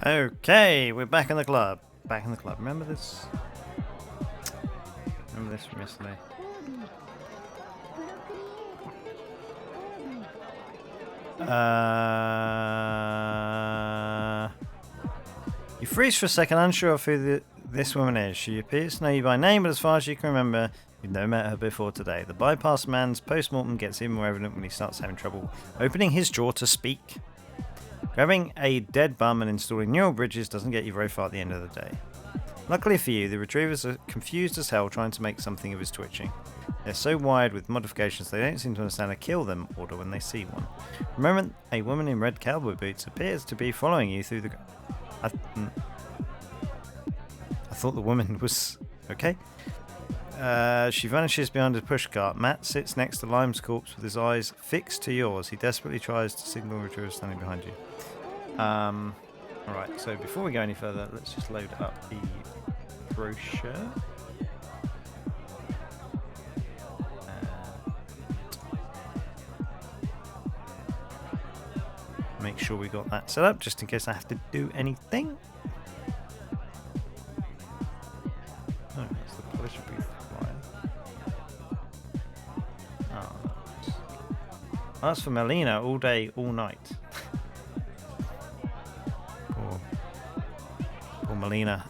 Okay, we're back in the club. Back in the club. Remember this? Remember this from yesterday? You freeze for a second, unsure of who this woman is. She appears to know you by name, but as far as you can remember, you've never met her before today. The bypass man's post-mortem gets even more evident when he starts having trouble opening his jaw to speak. Grabbing a dead bum and installing neural bridges doesn't get you very far at the end of the day. Luckily for you, the retrievers are confused as hell trying to make something of his twitching. They're so wired with modifications they don't seem to understand a kill them order when they see one. Remember, a woman in red cowboy boots appears to be following you through the... I thought the woman was... okay. She vanishes behind a pushcart. Matt sits next to Lime's corpse with his eyes fixed to yours. He desperately tries to signal retriever standing behind you. Alright, so before we go any further, let's just load up the brochure. Make sure we got that set up, just in case I have to do anything. Oh, that's the polisher booth flyer. Oh, that's for Melina all day, all night. Poor Melina.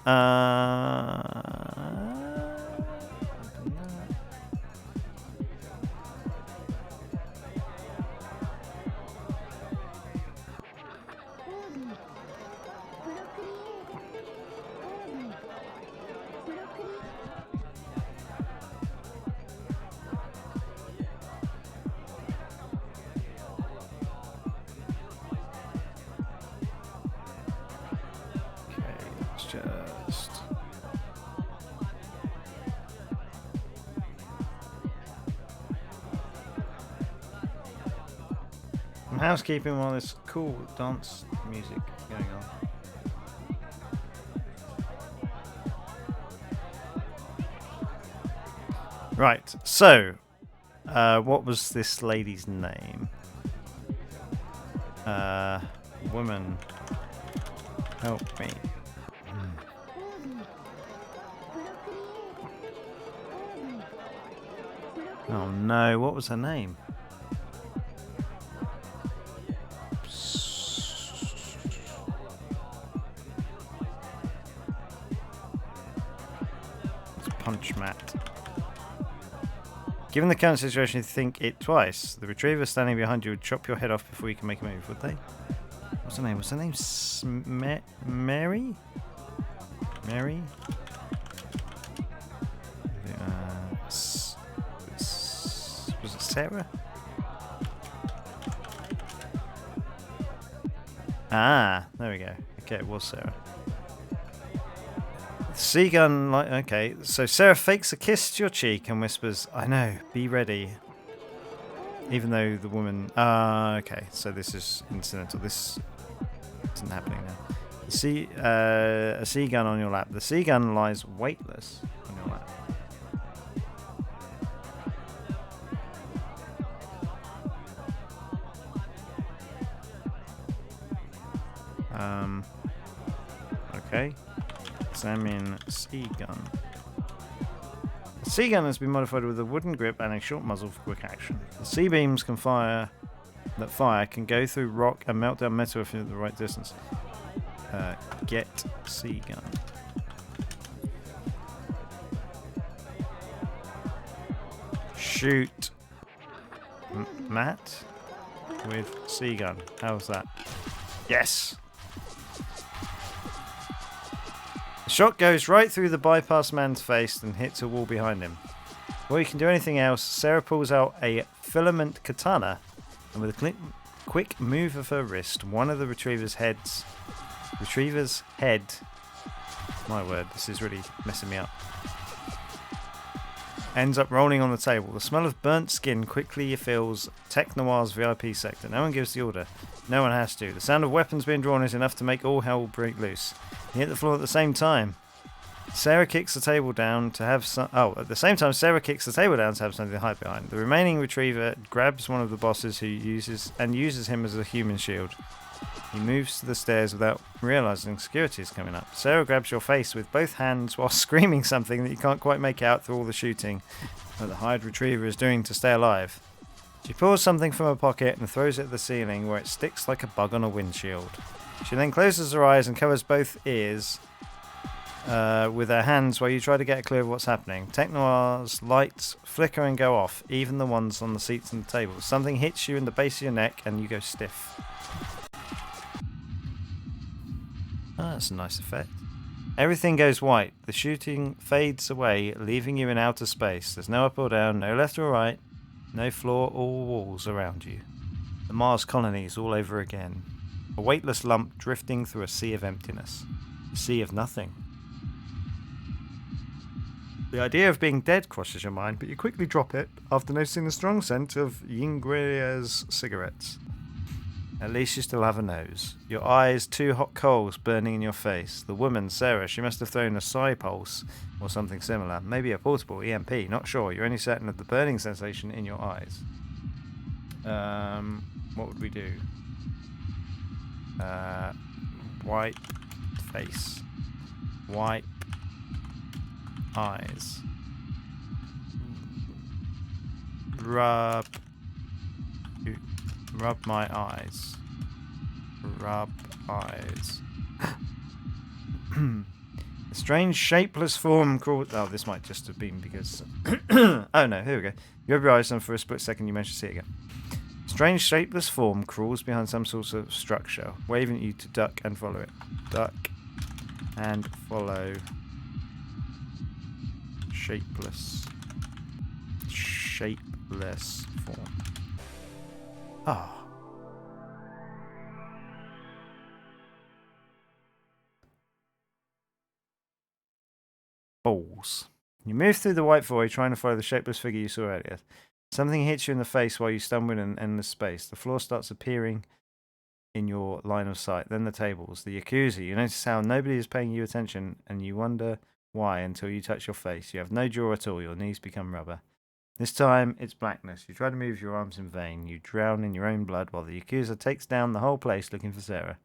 Housekeeping while there's cool dance music going on. Right, so what was this lady's name? Woman, help me. Oh no, what was her name? Punch Matt. Given the current situation, you think it twice. The retriever standing behind you would chop your head off before you can make a move, would they? What's her name? Was her name Mary? Mary? Was it Sarah? Ah, there we go. Okay, it was Sarah. Seagun, okay, so Sarah fakes a kiss to your cheek and whispers, "I know, be ready." Even though the woman, okay, so this is incidental. This isn't happening now. A Seagun on your lap. The Seagun lies weightless on your lap. Okay. Examine Seagun. The Seagun has been modified with a wooden grip and a short muzzle for quick action. The C-beams can fire can go through rock and melt down metal if you're at the right distance. Get Seagun. Shoot Matt with Seagun. How's that? Yes! The shot goes right through the bypass man's face and hits a wall behind him. Before you can do anything else, Sarah pulls out a filament katana, and with a quick move of her wrist, one of the retriever's head, my word, this is really messing me up, ends up rolling on the table. The smell of burnt skin quickly fills Tech Noir's VIP sector. No one gives the order. No one has to. The sound of weapons being drawn is enough to make all hell break loose. You hit the floor at the same time. Sarah kicks the table down to have some... Oh, at the same time, Sarah kicks the table down to have something to hide behind. The remaining retriever grabs one of the bosses who uses him as a human shield. He moves to the stairs without realizing security is coming up. Sarah grabs your face with both hands while screaming something that you can't quite make out through all the shooting that the hired retriever is doing to stay alive. She pulls something from her pocket and throws it at the ceiling where it sticks like a bug on a windshield. She then closes her eyes and covers both ears with her hands while you try to get a clue of what's happening. Technoir's lights flicker and go off, even the ones on the seats and the tables. Something hits you in the base of your neck and you go stiff. Oh, that's a nice effect. Everything goes white. The shooting fades away, leaving you in outer space. There's no up or down, no left or right, no floor or walls around you. The Mars colony is all over again. A weightless lump drifting through a sea of emptiness. A sea of nothing. The idea of being dead crosses your mind, but you quickly drop it after noticing the strong scent of Yinguia's cigarettes. At least you still have a nose. Your eyes, two hot coals burning in your face. The woman, Sarah, she must have thrown a psi pulse or something similar. Maybe a portable EMP, not sure. You're only certain of the burning sensation in your eyes. What would we do? Wipe face. Wipe eyes. Rub my eyes. Rub eyes. A strange shapeless form crawled... Oh, this might just have been because... Oh no, here we go. You rub your eyes and for a split second you manage to see it again. Strange shapeless form crawls behind some sort of structure, waving at you to duck and follow it. Duck and follow. Shapeless form. Ah. Balls. You move through the white void trying to follow the shapeless figure you saw earlier. Something hits you in the face while you stumble in an endless space. The floor starts appearing in your line of sight. Then the tables. The Yakuza. You notice how nobody is paying you attention and you wonder why until you touch your face. You have no jaw at all. Your knees become rubber. This time, it's blackness. You try to move your arms in vain. You drown in your own blood while the Yakuza takes down the whole place looking for Sarah.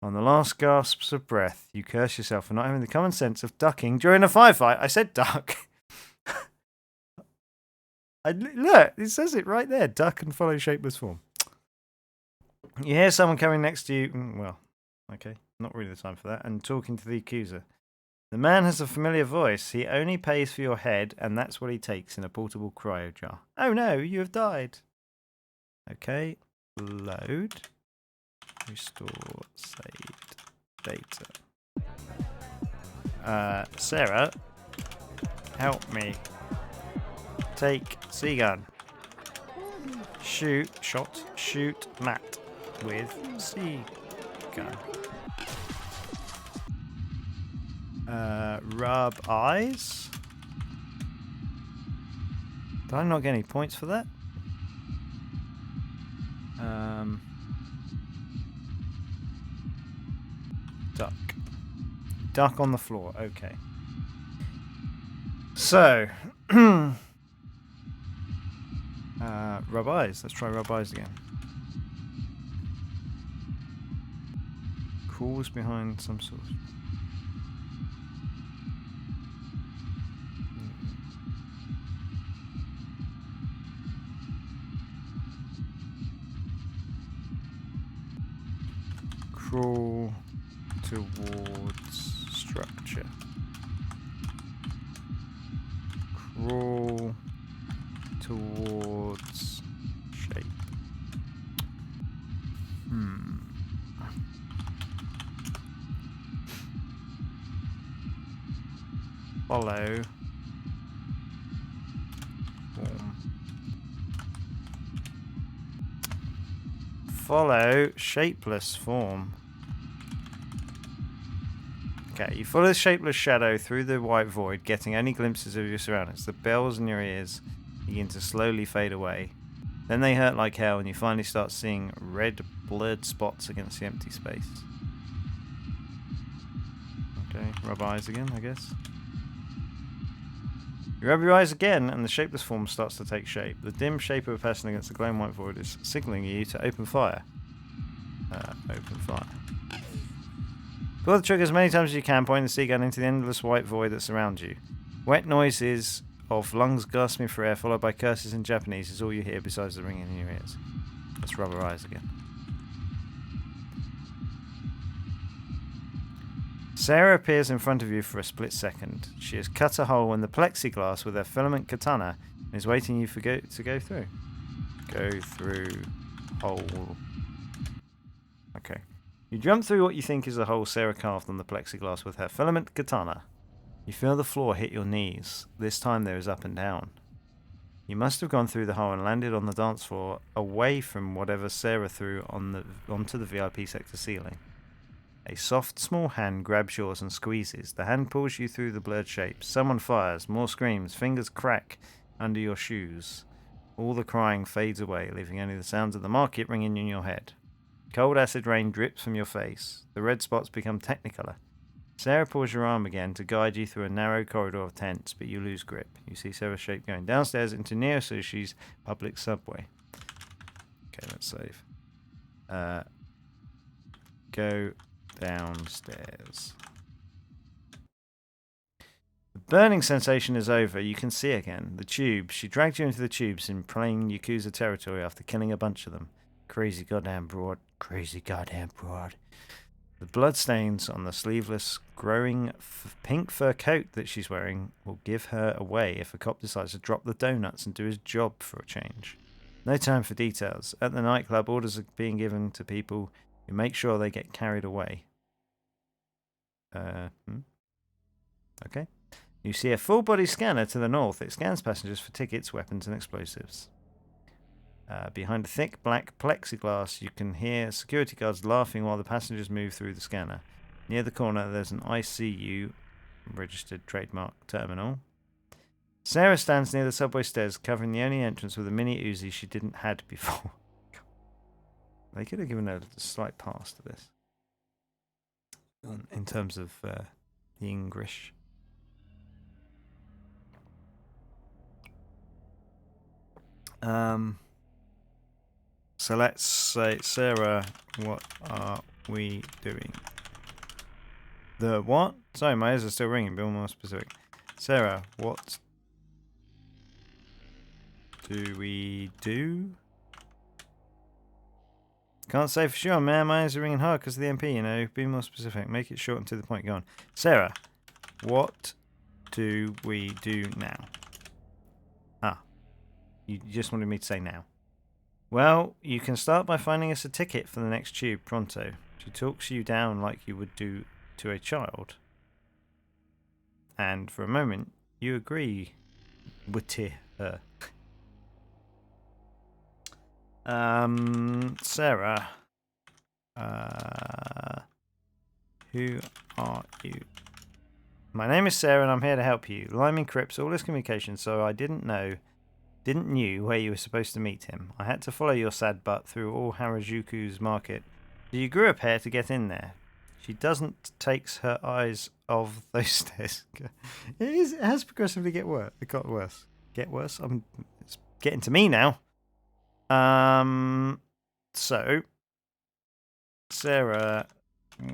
On the last gasps of breath, you curse yourself for not having the common sense of ducking during a firefight. I said duck. Look, it says it right there. Duck and follow shapeless form. You hear someone coming next to you. Well, okay, not really the time for that. And talking to the accuser. The man has a familiar voice. He only pays for your head, and that's what he takes in a portable cryo jar. Oh no, you have died. Okay, load. Restore saved data. Sarah, help me. Take C-gun. Shoot Matt with C-gun. Rub eyes. Did I not get any points for that? Duck on the floor. Okay. So, rub eyes. Let's try rub eyes again. Crawls behind some sort of... Crawl towards structure. Crawl towards shape. Follow form. Follow shapeless form. Okay, you follow the shapeless shadow through the white void, getting only glimpses of your surroundings. The bells in your ears begin to slowly fade away. Then they hurt like hell, and you finally start seeing red, blurred spots against the empty space. Okay, rub eyes again, I guess. You rub your eyes again, and the shapeless form starts to take shape. The dim shape of a person against the glowing white void is signaling you to open fire. Open fire. Pull the trigger as many times as you can, pointing the C gun into the endless white void that surrounds you. Wet noises of lungs gasping for air, followed by curses in Japanese, is all you hear besides the ringing in your ears. Let's rub our eyes again. Sarah appears in front of you for a split second. She has cut a hole in the plexiglass with her filament katana and is waiting you to go through. Go through hole. Okay. You jump through what you think is a hole Sarah carved on the plexiglass with her filament katana. You feel the floor hit your knees. This time there is up and down. You must have gone through the hole and landed on the dance floor away from whatever Sarah threw onto the VIP sector ceiling. A soft, small hand grabs yours and squeezes. The hand pulls you through the blurred shapes. Someone fires. More screams. Fingers crack under your shoes. All the crying fades away, leaving only the sounds of the market ringing in your head. Cold acid rain drips from your face. The red spots become technicolor. Sarah pulls your arm again to guide you through a narrow corridor of tents, but you lose grip. You see Sarah's shape going downstairs into Neo Sushi's public subway. Okay, let's save. Go downstairs. The burning sensation is over. You can see again. The tubes. She dragged you into the tubes in plain Yakuza territory after killing a bunch of them. Crazy goddamn broad. Crazy goddamn broad. The bloodstains on the sleeveless, growing pink fur coat that she's wearing will give her away if a cop decides to drop the donuts and do his job for a change. No time for details. At the nightclub, orders are being given to people who make sure they get carried away. Okay. You see a full-body scanner to the north. It scans passengers for tickets, weapons, and explosives. Behind a thick black plexiglass, you can hear security guards laughing while the passengers move through the scanner. Near the corner, there's an ICU, registered trademark terminal. Sarah stands near the subway stairs, covering the only entrance with a mini Uzi she didn't had before. They could have given her a slight pass to this. In terms of the English. So let's say, Sarah, what are we doing? The what? Sorry, my ears are still ringing. Be more specific. Sarah, what do we do? Can't say for sure, man. My eyes are ringing hard because of the MP, you know. Be more specific. Make it short and to the point. Go on. Sarah, what do we do now? Ah. You just wanted me to say now. Well, you can start by finding us a ticket for the next tube, pronto. She talks you down like you would do to a child. And for a moment, you agree with her. Sarah, who are you? My name is Sarah and I'm here to help you. Lime encrypts all this communication, so I didn't knew where you were supposed to meet him. I had to follow your sad butt through all Harajuku's market. So you grew a pair to get in there. She doesn't takes her eyes off those stairs. It has progressively got worse. Get worse? It's getting to me now. So, Sarah,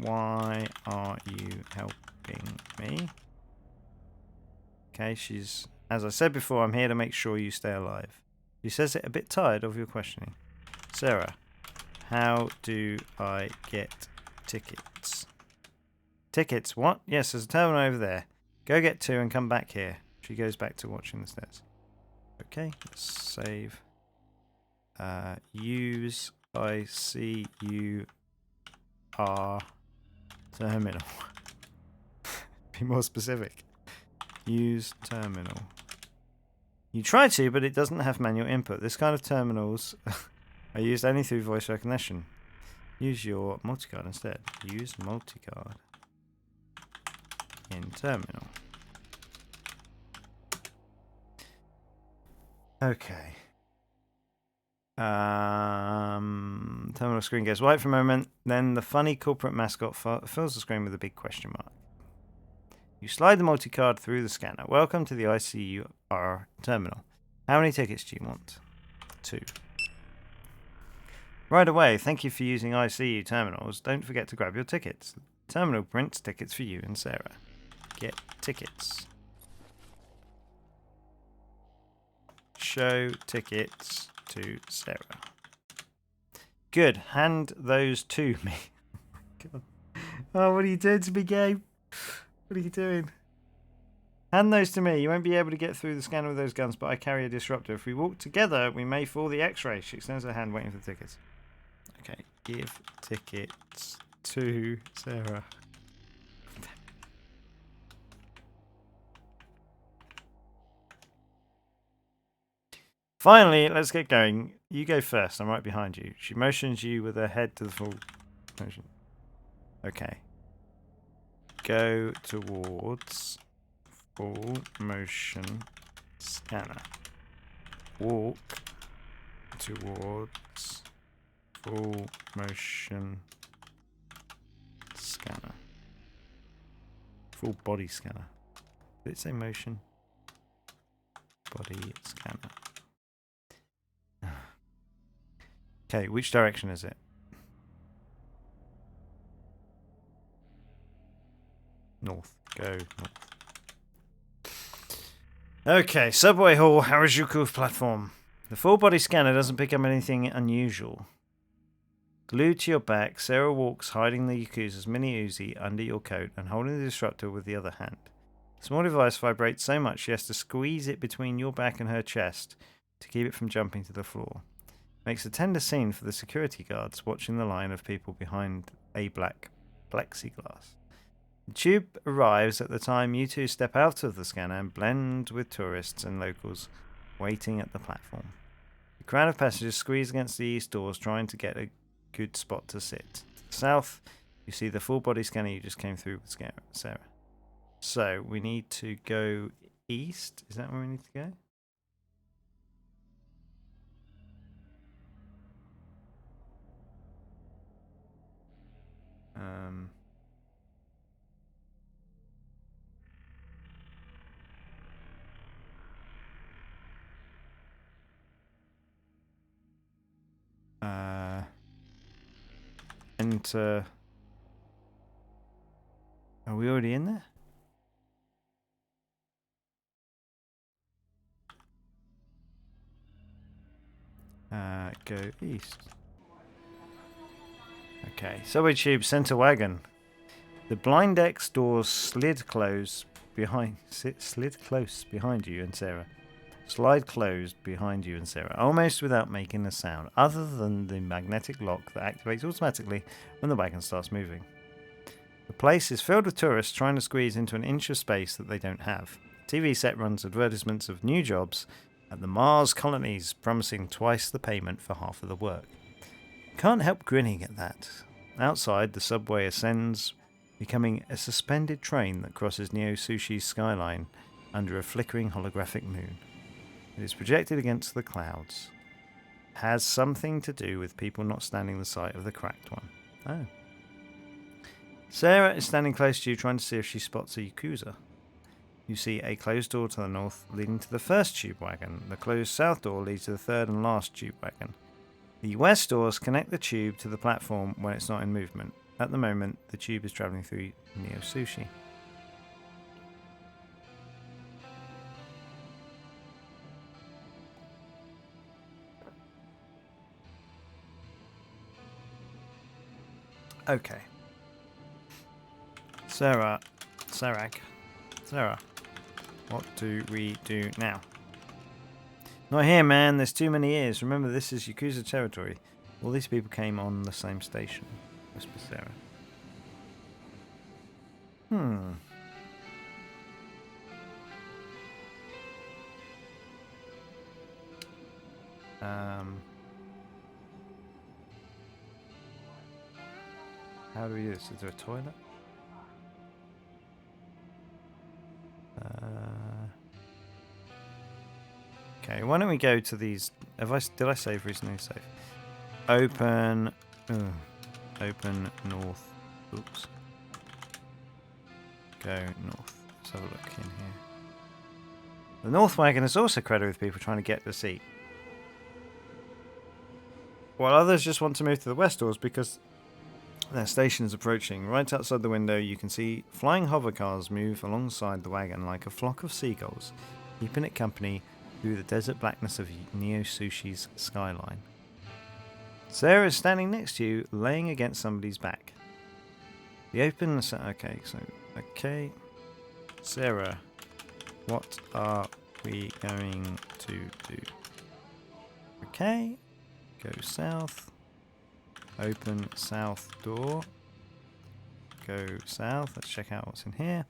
why are you helping me? Okay, as I said before, I'm here to make sure you stay alive. She says it a bit tired of your questioning. Sarah, how do I get tickets? Tickets? What? Yes, there's a terminal over there. Go get 2 and come back here. She goes back to watching the stairs. Okay, let's save. Use ICUR terminal. Be more specific. Use terminal. You try to, but it doesn't have manual input. This kind of terminals are used only through voice recognition. Use your multicard instead. Use multicard in terminal. Okay. Terminal screen goes white for a moment, then the funny corporate mascot fills the screen with a big question mark. You slide the multicard through the scanner. Welcome to the ICUR terminal. How many tickets do you want? 2. Right away, thank you for using ICU terminals. Don't forget to grab your tickets. Terminal prints tickets for you and Sarah. Get tickets. Show tickets to Sarah. Good. Hand those to me. God. Oh, what are you doing to me, Gabe? What are you doing? Hand those to me. You won't be able to get through the scanner with those guns, but I carry a disruptor. If we walk together, we may fool the X-ray. She extends her hand, waiting for the tickets. Okay, give tickets to Sarah. Finally, let's get going. You go first. I'm right behind you. She motions you with her head to the full motion. Okay. Go towards full motion scanner. Walk towards full motion scanner. Full body scanner. Did it say motion? Body scanner. Okay, which direction is it? North. Go north. Okay, subway hall, Harajuku platform. The full body scanner doesn't pick up anything unusual. Glued to your back, Sarah walks, hiding the Yakuza's mini Uzi under your coat and holding the disruptor with the other hand. The small device vibrates so much she has to squeeze it between your back and her chest to keep it from jumping to the floor. Makes a tender scene for the security guards watching the line of people behind a black plexiglass. The tube arrives at the time you two step out of the scanner and blend with tourists and locals waiting at the platform. The crowd of passengers squeeze against the east doors trying to get a good spot to sit. To the south, you see the full body scanner you just came through with Sarah. So, we need to go east. Is that where we need to go? Enter. Are we already in there? Go east. Okay, subway tube center wagon. The blind X doors slid close behind you and Sarah. Slide closed behind you and Sarah, almost without making a sound, other than the magnetic lock that activates automatically when the wagon starts moving. The place is filled with tourists trying to squeeze into an inch of space that they don't have. The TV set runs advertisements of new jobs at the Mars colonies, promising twice the payment for half of the work. Can't help grinning at that. Outside, the subway ascends, becoming a suspended train that crosses Neo Sushi's skyline under a flickering holographic moon. It is projected against the clouds. It has something to do with people not standing the sight of the cracked one. Oh. Sarah is standing close to you, trying to see if she spots a Yakuza. You see a closed door to the north leading to the first tube wagon. The closed south door leads to the third and last tube wagon. The west doors connect the tube to the platform when it's not in movement. At the moment, the tube is travelling through Neo Sushi. Okay. Sarah, what do we do now? Not here, man. There's too many ears. Remember, this is Yakuza territory. All these people came on the same station. Whisper Sarah. How do we do this? Is there a toilet? Okay, why don't we go to these? Did I save recently? Save. Open north. Oops. Go north. Let's have a look in here. The north wagon is also crowded with people trying to get the seat. while others just want to move to the west doors because their station is approaching. Right outside the window, you can see flying hover cars move alongside the wagon like a flock of seagulls, keeping it company through the desert blackness of Neo Sushi's skyline. Sarah is standing next to you, laying against somebody's back. The open... Okay. Sarah, what are we going to do? Okay. Go south. Open south door. Go south. Let's check out what's in here.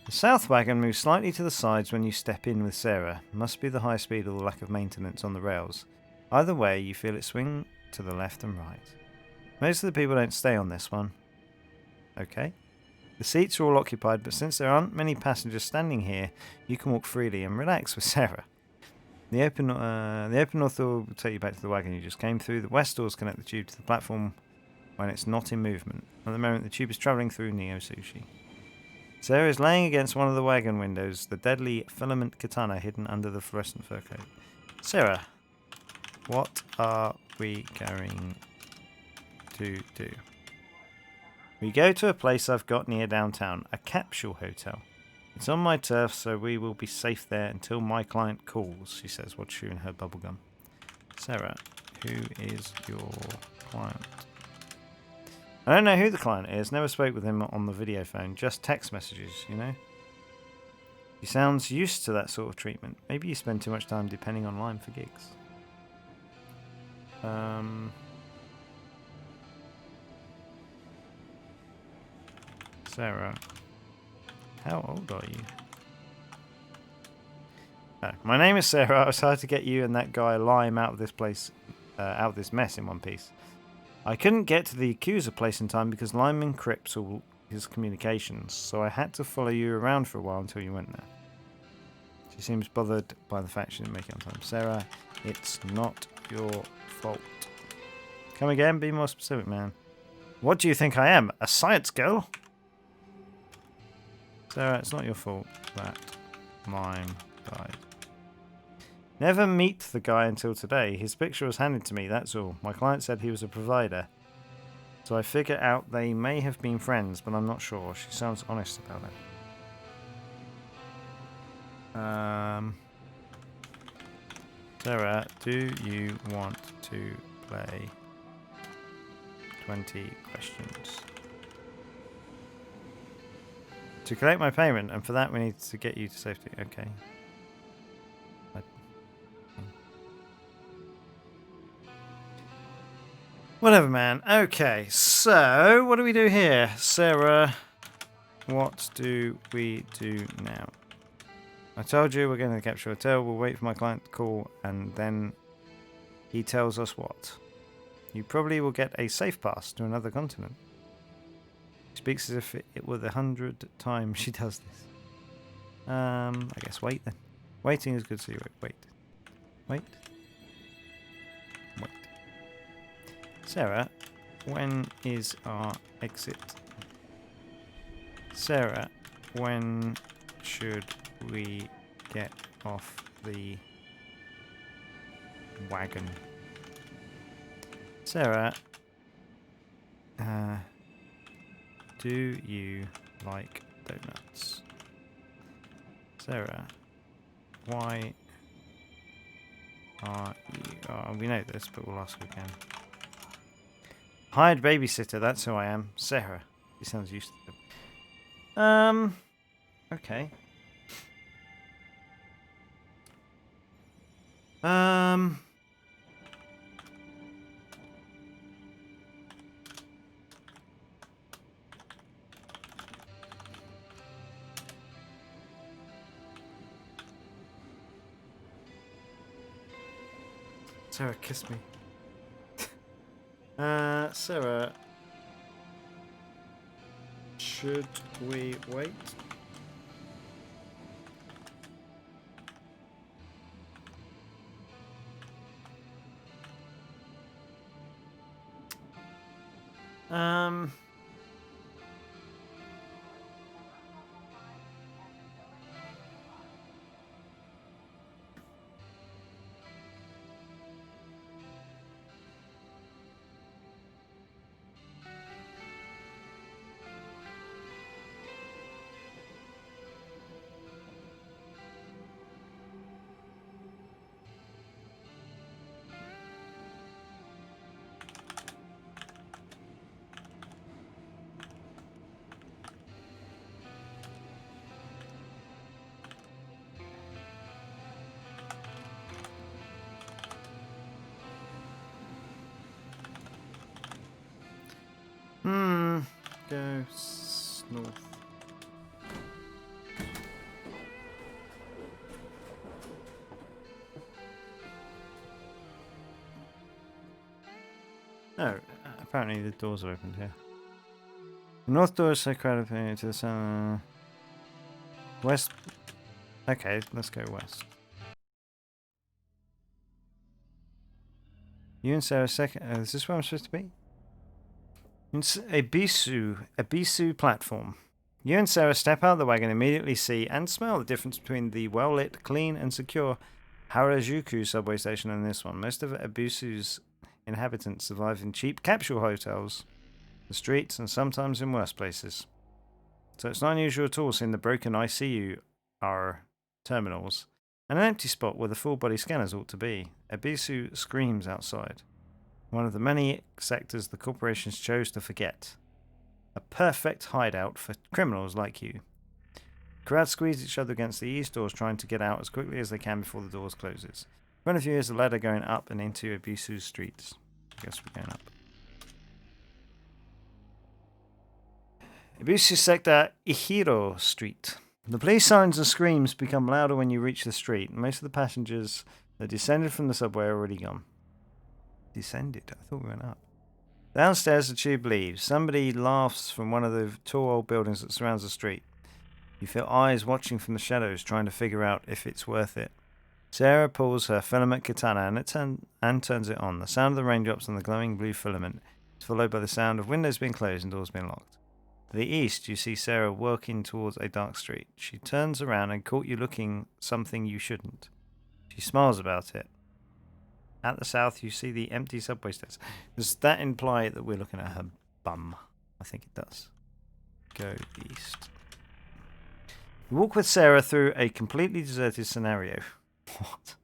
The south wagon moves slightly to the sides when you step in with Sarah. Must be the high speed or the lack of maintenance on the rails. Either way, you feel it swing to the left and right. Most of the people don't stay on this one. Okay. The seats are all occupied, but since there aren't many passengers standing here, you can walk freely and relax with Sarah. The open north door will take you back to the wagon you just came through. The west doors connect the tube to the platform when it's not in movement. At the moment, the tube is travelling through Neo Sushi. Sarah is laying against one of the wagon windows, the deadly filament katana hidden under the fluorescent fur coat. Sarah, what are we going to do? We go to a place I've got near downtown, a capsule hotel. It's on my turf, so we will be safe there until my client calls, she says while chewing her bubblegum. Sarah, who is your client? I don't know who the client is, never spoke with him on the video phone, just text messages, you know? He sounds used to that sort of treatment. Maybe you spend too much time depending online for gigs. Sarah, how old are you? My name is Sarah. I was hired to get you and that guy Lime out of this place, out of this mess in one piece. I couldn't get to the accuser place in time because Lime encrypts all his communications, so I had to follow you around for a while until you went there. She seems bothered by the fact she didn't make it on time. Sarah, it's not your fault. Come again, be more specific, man. What do you think I am? A science girl? Sarah, it's not your fault that Lime died. Never meet the guy until today. His picture was handed to me, that's all. My client said he was a provider. So I figure out they may have been friends, but I'm not sure. She sounds honest about it. Sarah, do you want to play 20 questions? To collect my payment, and for that we need to get you to safety. Okay. Whatever, man. Okay, so what do we do here? Sarah, what do we do now? I told you we're going to the capture hotel. We'll wait for my client to call, and then he tells us what. You probably will get a safe pass to another continent. She speaks as if it were the 100th time she does this. I guess wait then. Waiting is good, so you wait. Wait. Sarah, when is our exit? Sarah, when should we get off the wagon? Sarah, do you like donuts? Sarah, why are you... Oh, we know this, but we'll ask again. Hired babysitter, that's who I am. Sarah. He sounds used to it. Okay. Sarah, kiss me. Sarah, should we wait? go north. Oh, apparently the doors are opened here. The north door is so crowded to the south. West. Okay, let's go west. You and Sarah second. Is this where I'm supposed to be? It's a Bisu platform. You and Sarah step out of the wagon and immediately see and smell the difference between the well-lit, clean, and secure Harajuku subway station and this one. Most of Ibisu's inhabitants survive in cheap capsule hotels, the streets, and sometimes in worse places. So it's not unusual at all seeing the broken ICU terminals and an empty spot where the full-body scanners ought to be. Ibisu screams outside. One of the many sectors the corporations chose to forget. A perfect hideout for criminals like you. Crowds squeeze each other against the east doors trying to get out as quickly as they can before the doors closes. In front of you is a ladder going up and into Ibisu's streets. I guess we're going up. Ibisu sector Ihiro Street. The police sirens and screams become louder when you reach the street. Most of the passengers that descended from the subway are already gone. Descended? I thought we went up. Downstairs, the tube leaves. Somebody laughs from one of the tall old buildings that surrounds the street. You feel eyes watching from the shadows, trying to figure out if it's worth it. Sarah pulls her filament katana and turns it on. The sound of the raindrops on the glowing blue filament is followed by the sound of windows being closed and doors being locked. To the east, you see Sarah walking towards a dark street. She turns around and caught you looking something you shouldn't. She smiles about it. At the south, you see the empty subway stairs. Does that imply that we're looking at her bum? I think it does. Go east. You walk with Sarah through a completely deserted scenario. What?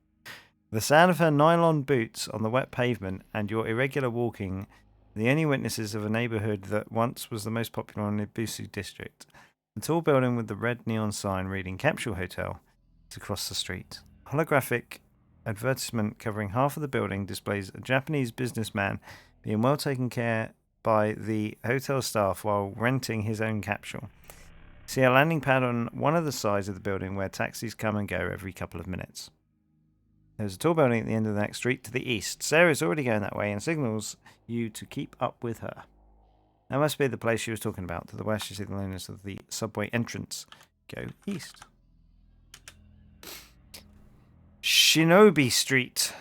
The sound of her nylon boots on the wet pavement and your irregular walking, the only witnesses of a neighborhood that once was the most popular in the Ibisu district. The tall building with the red neon sign reading Capsule Hotel is across the street. Holographic advertisement covering half of the building displays a Japanese businessman being well taken care by the hotel staff while renting his own capsule. See a landing pad on one of the sides of the building where taxis come and go every couple of minutes. There's a tall building at the end of the next street to the east. Sarah's already going that way and signals you to keep up with her. That must be the place she was talking about. To the west, you see the loneliness of the subway entrance. Go east. Shinobi Street.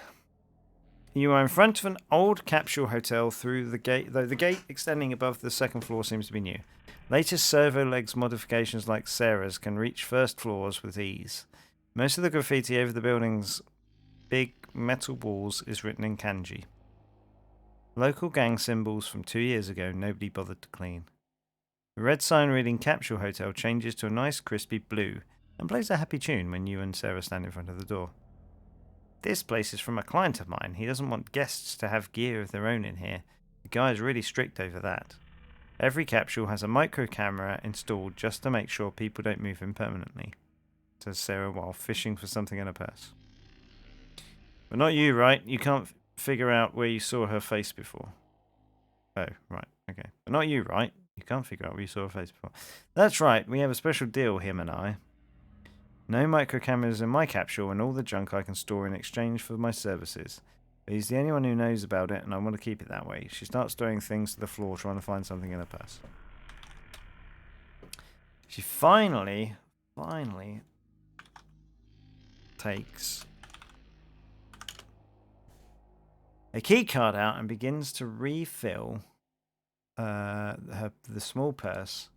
You are in front of an old capsule hotel through the gate, though the gate extending above the second floor seems to be new. Latest servo legs modifications like Sarah's can reach first floors with ease. Most of the graffiti over the building's big metal walls is written in kanji. Local gang symbols from 2 years ago nobody bothered to clean. The red sign reading Capsule Hotel changes to a nice crispy blue and plays a happy tune when you and Sarah stand in front of the door. This place is from a client of mine. He doesn't want guests to have gear of their own in here. The guy is really strict over that. Every capsule has a micro camera installed just to make sure people don't move in permanently, says Sarah while fishing for something in her purse. But not you, right? You can't figure out where you saw her face before. Oh, right, okay. But not you, right? You can't figure out where you saw her face before. That's right, we have a special deal, him and I. No micro cameras in my capsule and all the junk I can store in exchange for my services. But he's the only one who knows about it, and I want to keep it that way. She starts throwing things to the floor, trying to find something in her purse. She finally takes a key card out and begins to refill the small purse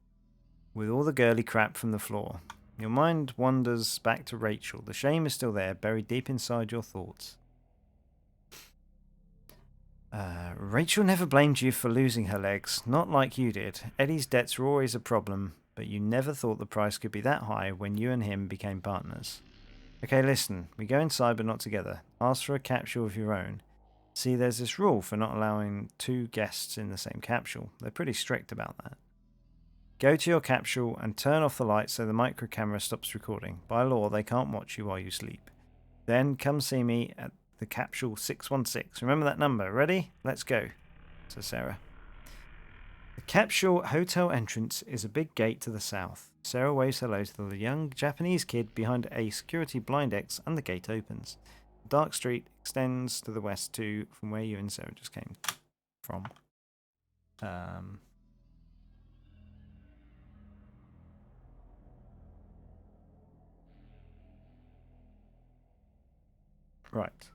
with all the girly crap from the floor. Your mind wanders back to Rachel. The shame is still there, buried deep inside your thoughts. Rachel never blamed you for losing her legs, not like you did. Eddie's debts were always a problem, but you never thought the price could be that high when you and him became partners. Okay, listen, we go inside but not together. Ask for a capsule of your own. See, there's this rule for not allowing 2 guests in the same capsule. They're pretty strict about that. Go to your capsule and turn off the lights so the micro camera stops recording. By law, they can't watch you while you sleep. Then come see me at the capsule 616. Remember that number. Ready? Let's go, says Sarah. The capsule hotel entrance is a big gate to the south. Sarah waves hello to the young Japanese kid behind a security blind X, and the gate opens. The dark street extends to the west too, from where you and Sarah just came from. Right.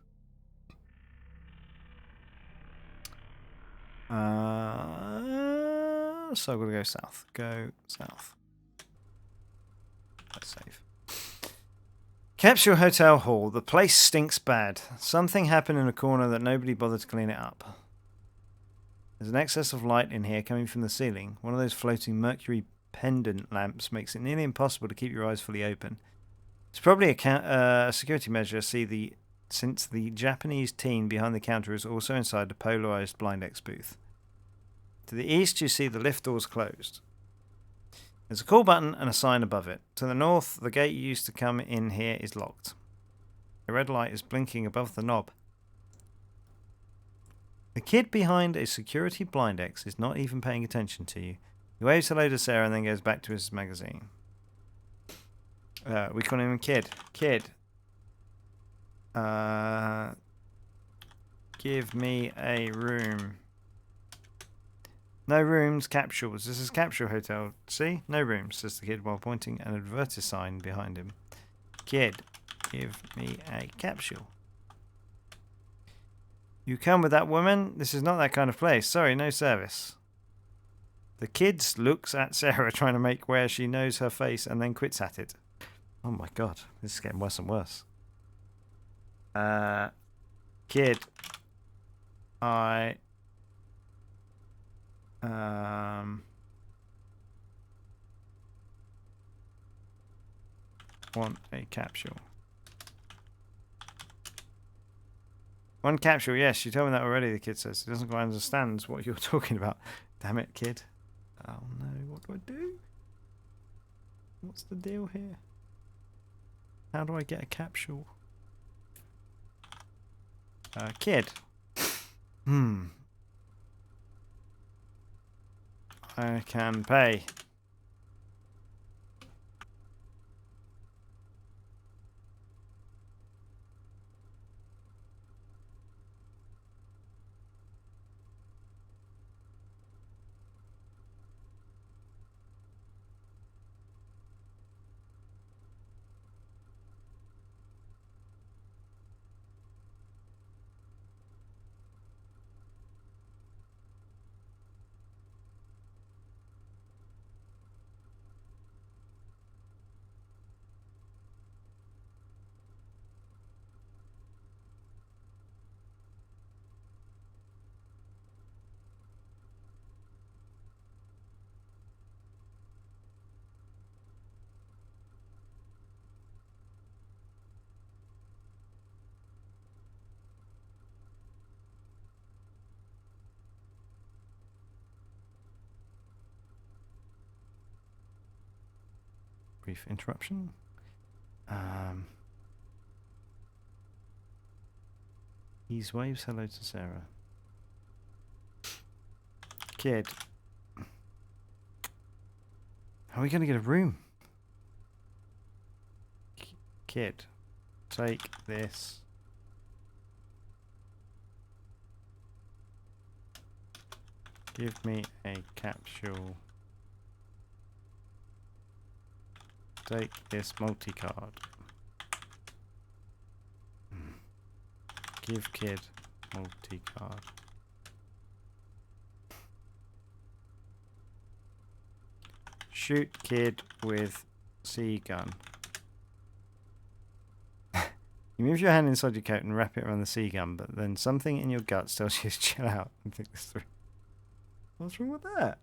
So I'm going to go south. Go south. Let's save. Capsule Hotel Hall. The place stinks bad. Something happened in a corner that nobody bothered to clean it up. There's an excess of light in here coming from the ceiling. One of those floating mercury pendant lamps makes it nearly impossible to keep your eyes fully open. It's probably a security measure since the Japanese teen behind the counter is also inside the polarized blind X booth. To the east, you see the lift doors closed. There's a call button and a sign above it. To the north, the gate you used to come in here is locked. A red light is blinking above the knob. The kid behind a security blind X is not even paying attention to you. He waves hello to Sarah and then goes back to his magazine. We call him Kid. Kid. Give me a room. No rooms, capsules. This is Capsule Hotel. See? No rooms, says the kid while pointing an advertising sign behind him. Kid, give me a capsule. You come with that woman? This is not that kind of place. Sorry, no service. The kid looks at Sarah trying to make where she knows her face and then quits at it. Oh my god, this is getting worse and worse. Kid. I want a capsule. One capsule, yes, you told me that already, the kid says. He doesn't quite understand what you're talking about. Damn it, kid. Oh no, what do I do? What's the deal here? How do I get a capsule? Kid. I can pay. Brief interruption. He waves hello to Sarah. Kid. How are we going to get a room? Kid. Take this. Give me a capsule. Take this multi-card. Give kid multi-card. Shoot kid with C gun. You move your hand inside your coat and wrap it around the C gun, but then something in your guts tells you to chill out and think this through. What's wrong with that?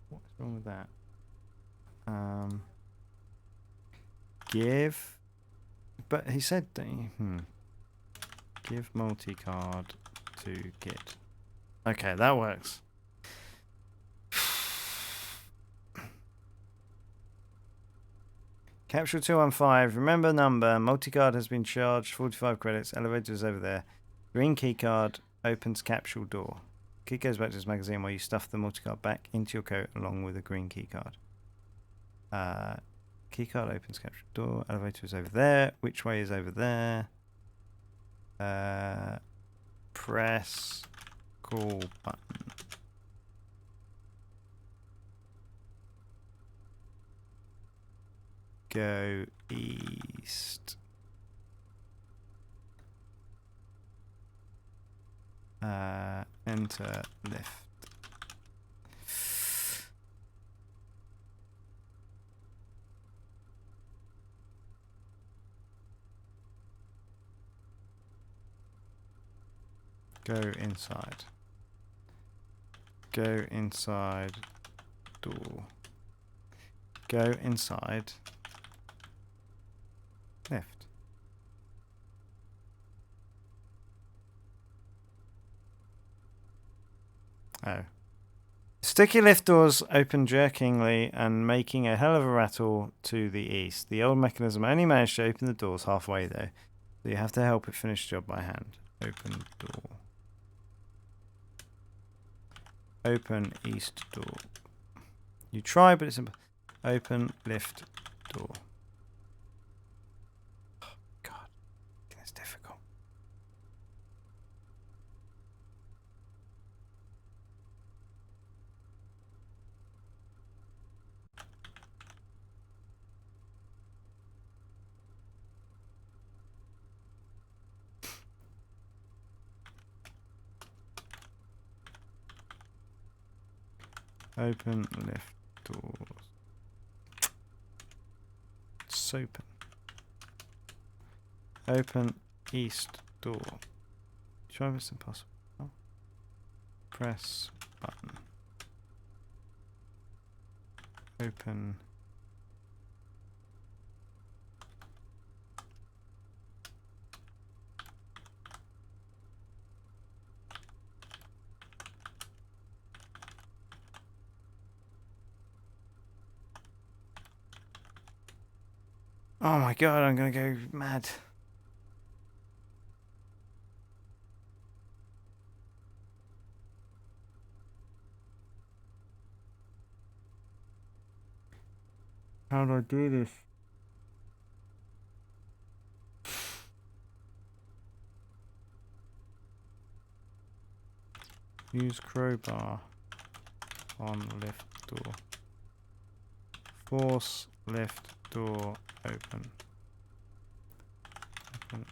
What's wrong with that? Give, but he said, give multi-card to kid. Okay, that works. Capsule 215. Remember number. Multicard has been charged 45 credits. Elevator is over there. Green keycard opens capsule door. Key goes back to his magazine while you stuff the multicard back into your coat along with a green keycard. Keycard opens capsule door. Elevator is over there. Which way is over there? Press call button. Go east. Enter lift. Go inside. Go inside door. Go inside lift. Oh. Sticky lift doors open jerkingly and making a hell of a rattle to the east. The old mechanism only managed to open the doors halfway though, so you have to help it finish the job by hand. Open door. Open east door. You try, but it's impossible. Open lift door. Oh, God, it's difficult. Open lift doors. It's open. Open east door. Try this impossible. Oh. Press button. Open. Oh my God, I'm gonna go mad. How do I do this? Use crowbar on lift door. Force lift door open. Open.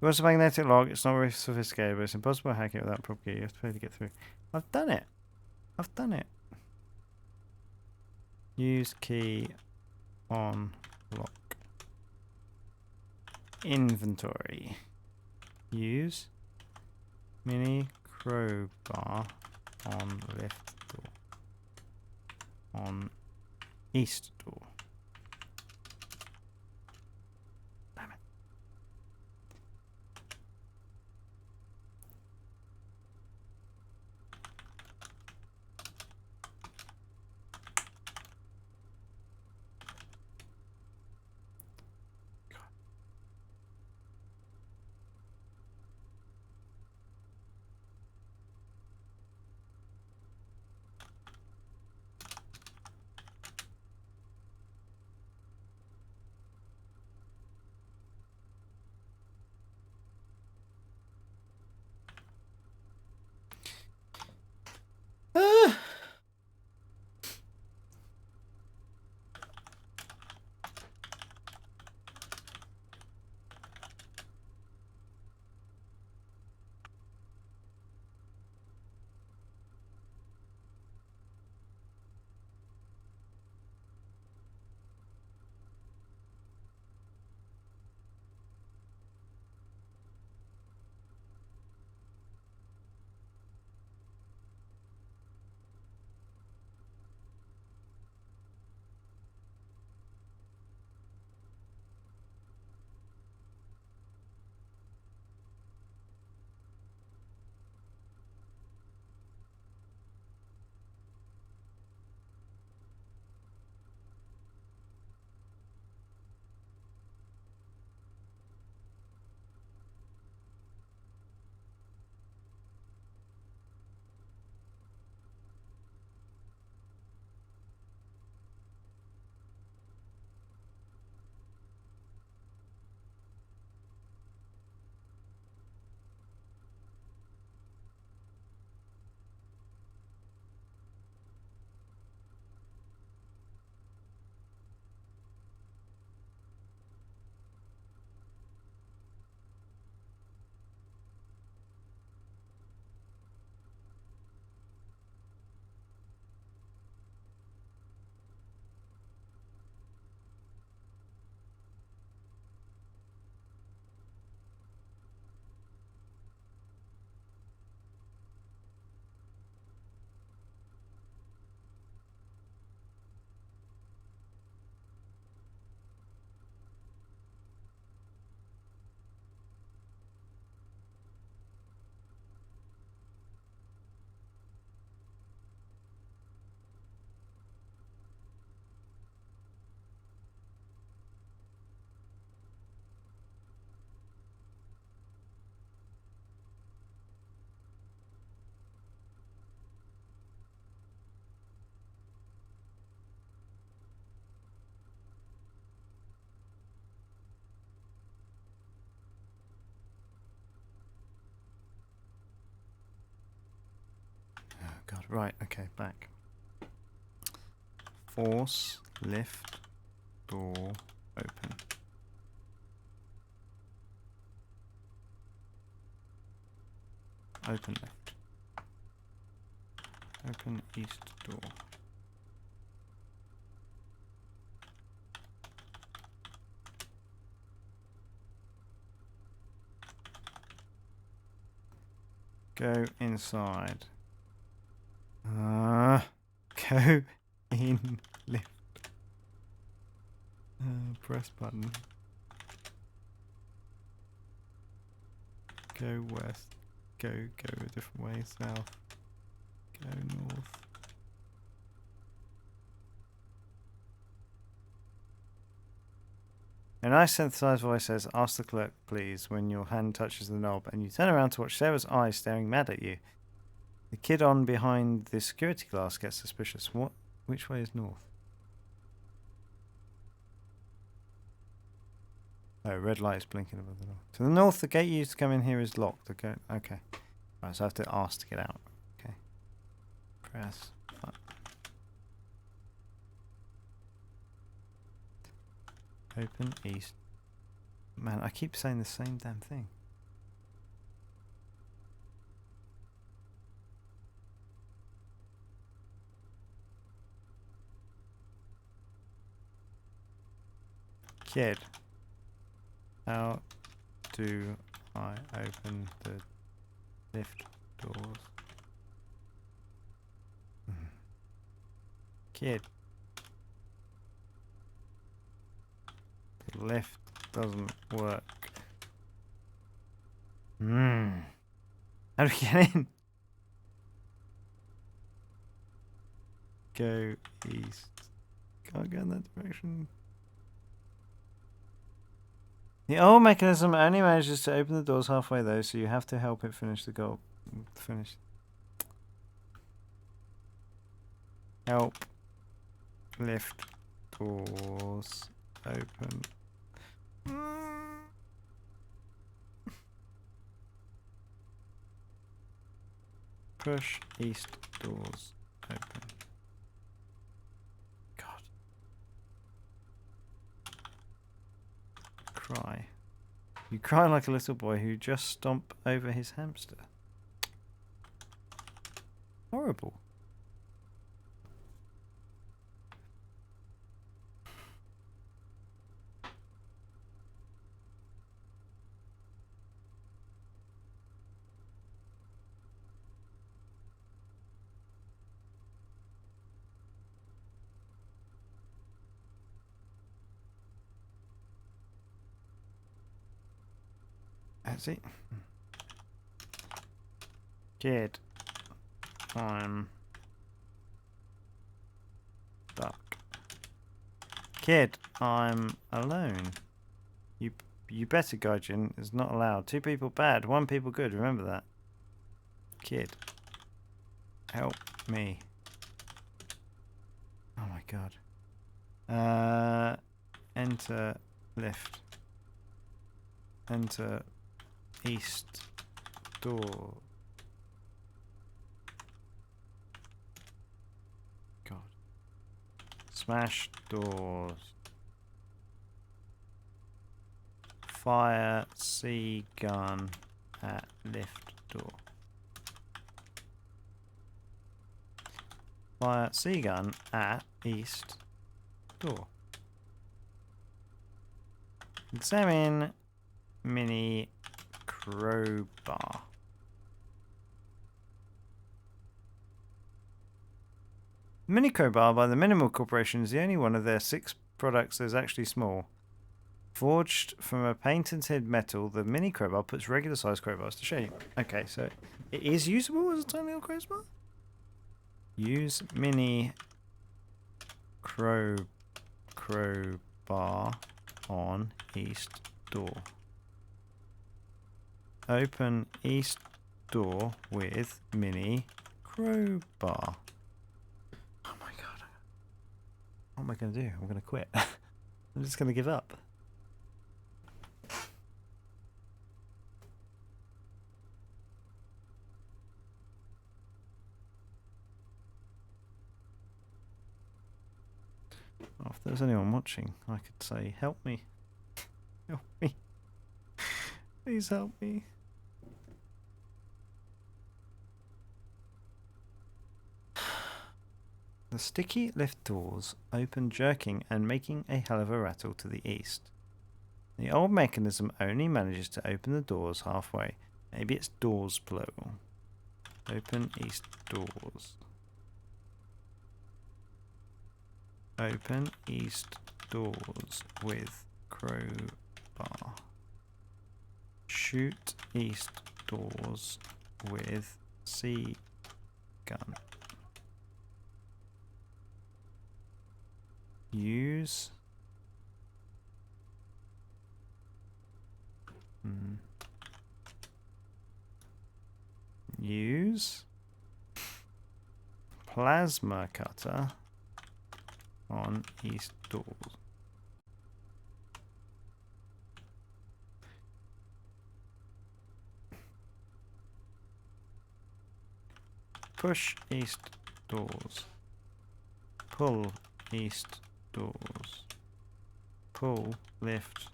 What's a magnetic lock? It's not very sophisticated, but it's impossible to hack it without proper key. You have to pay to get through. I've done it. I've done it. Use key on lock. Inventory. Use mini crowbar on left door. On east door. Damn it. right, okay, back. Force, lift, door, open. Open left. Open east door. Go inside. Go in lift. Press button. Go west. Go a different way. South. Go north. A nice synthesized voice says, "Ask the clerk, please," when your hand touches the knob, and you turn around to watch Sarah's eyes staring mad at you. The kid on behind the security glass gets suspicious. What? Which way is north? Oh, red light is blinking above the door. To the north, the gate you used to come in here is locked. Okay. Okay. Right, so I have to ask to get out. Okay. Press button. Open east. Man, I keep saying the same damn thing. Kid. How do I open the lift doors? Kid. The lift doesn't work. How do we get in? Go east. Can't go in that direction. The old mechanism only manages to open the doors halfway though, so you have to help it finish the goal. Finish. Help. Lift doors open. Push east doors open. God. Cry. You cry like a little boy who just stomped over his hamster. Horrible. That's it. Kid, I'm stuck. Kid, I'm alone. You better, Gaijin. Is not allowed. 2 people bad, 1 people good. Remember that. Kid, help me. Oh my god. Enter lift. Enter east door. God. Smash doors. Fire C gun at lift door. Fire C gun at east door. Examine mini crowbar. Mini crowbar by the Minimal Corporation is the only one of their 6 products that is actually small. Forged from a patented metal, the mini crowbar puts regular sized crowbars to shame. Okay, so it is usable as a tiny little crowbar? Use mini crowbar on east door. Open east door with mini crowbar. Oh my god. What am I going to do? I'm going to quit. I'm just going to give up. Oh, if there's anyone watching, I could say, help me. Help me. Please help me. The sticky lift doors open, jerking and making a hell of a rattle to the east. The old mechanism only manages to open the doors halfway. Maybe it's doors plural. Open east doors. Open east doors with crowbar. Shoot east doors with C gun. Use use plasma cutter on east doors. Push east doors. Pull east doors. Pull lift.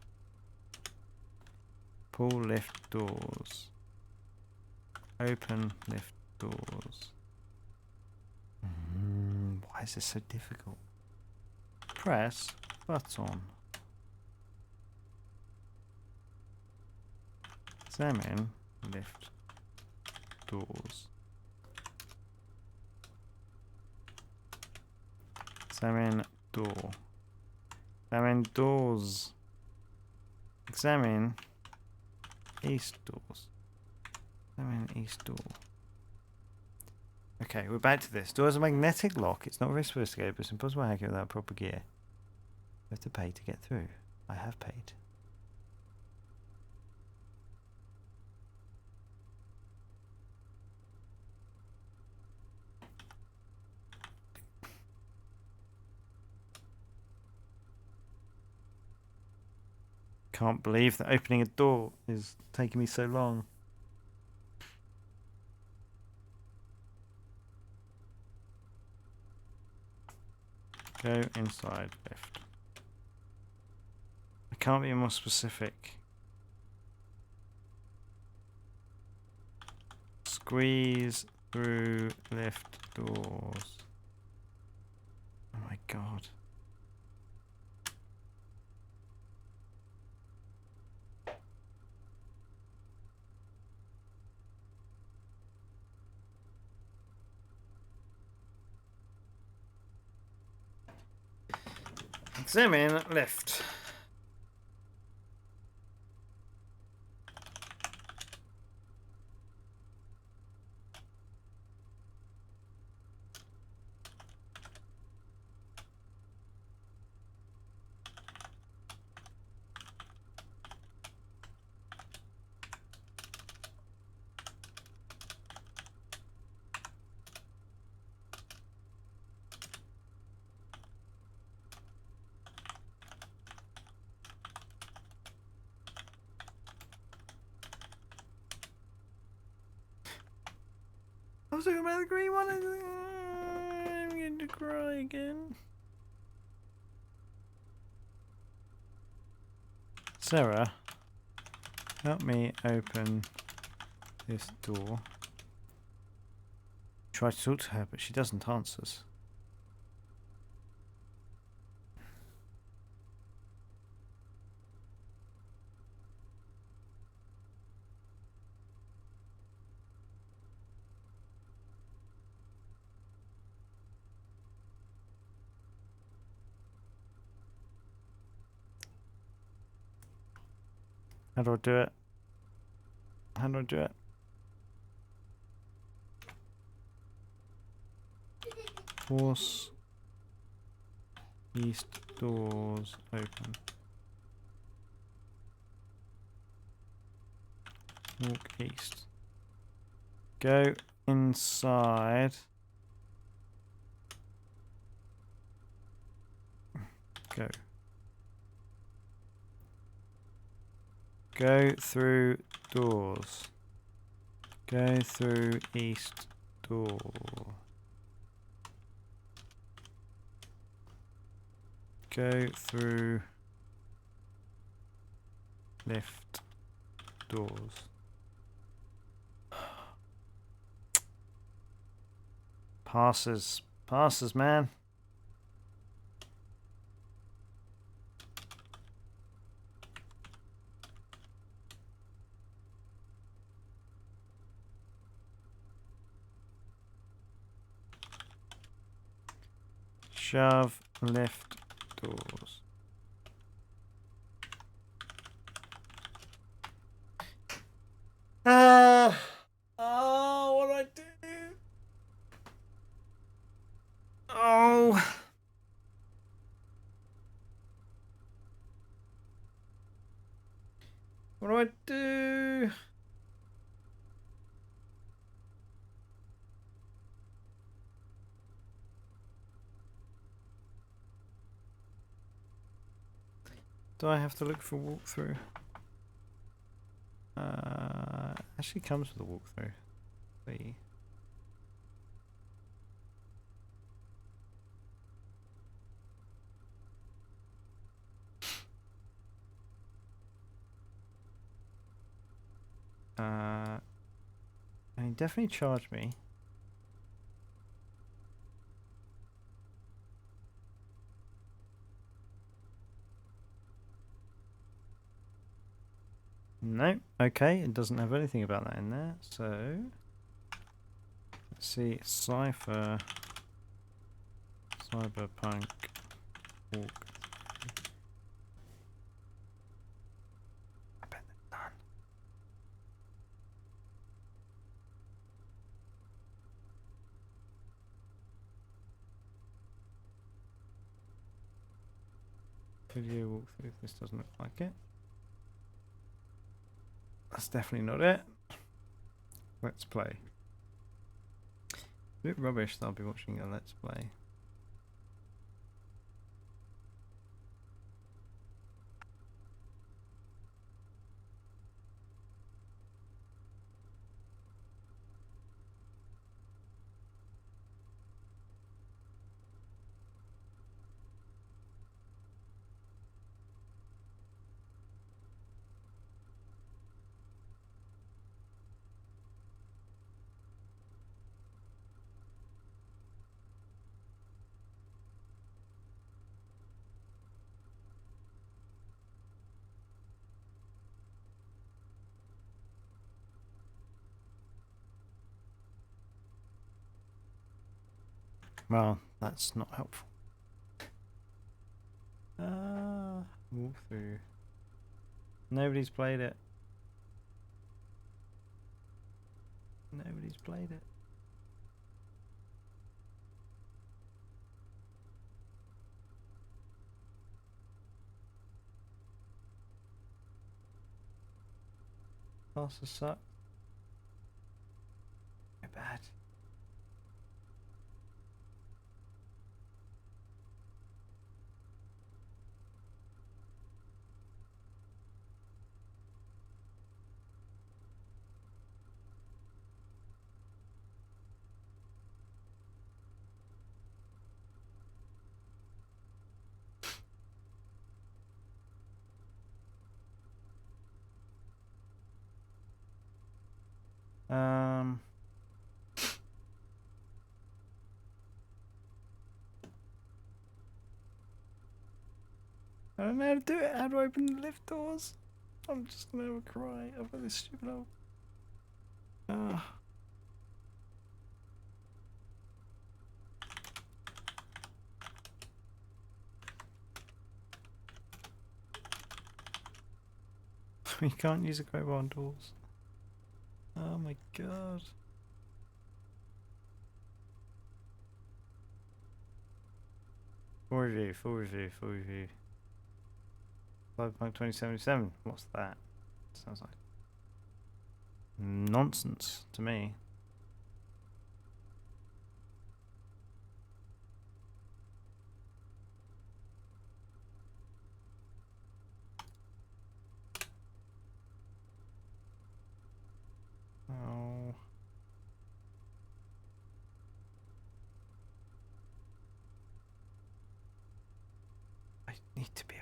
Pull lift doors. Open lift doors. Why is this so difficult? Press button. Examine lift doors. Examine door. Examine doors. Examine east doors. Examine east door. Okay, we're back to this. Door has a magnetic lock. It's not very sophisticated, but it's impossible to hack it without proper gear. You have to pay to get through. I have paid. Can't believe that opening a door is taking me so long. Go inside lift. I can't be more specific. Squeeze through lift doors. Oh my god. Examine lift. I was talking about the green one. I'm going to cry again. Sarah, help me open this door. Try to talk to her, but she doesn't answer us. How do I do it? How do I do it? Force east doors open. Walk east. Go inside. Go. Go through doors. Go through east door. Go through lift doors. Parsers. Parsers, man. Shove lift doors. Oh, what do I do? Oh. What do I do? Do I have to look for walkthrough? Actually comes with a walkthrough. See. And he definitely charged me. No, okay, it doesn't have anything about that in there, so let's see, Cypher, Cyberpunk, walk. I bet they're done. Video walkthrough, this doesn't look like it. That's definitely not it. Let's play. A bit rubbish that I'll be watching a let's play. Well, that's not helpful. Walkthrough. Nobody's played it. Nobody's played it. Passes suck. So bad. I don't know how to do it. How do I open the lift doors? I'm just gonna have a cry. I've got this stupid old. You can't use a crowbar on doors. Oh my god. Full review, full review, full review. Cyberpunk 2077. What's that? Sounds like nonsense to me. Oh. need to be.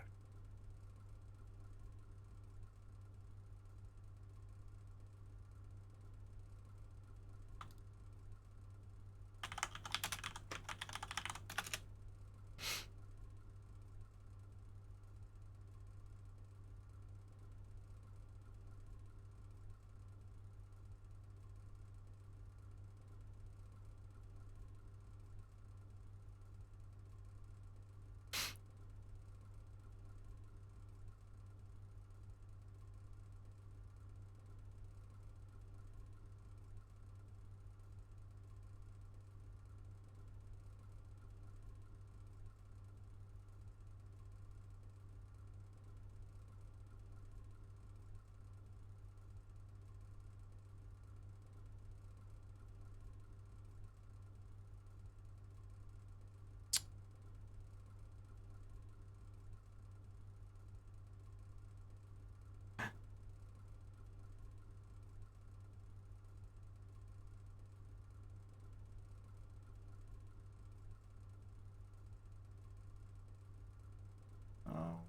Oh.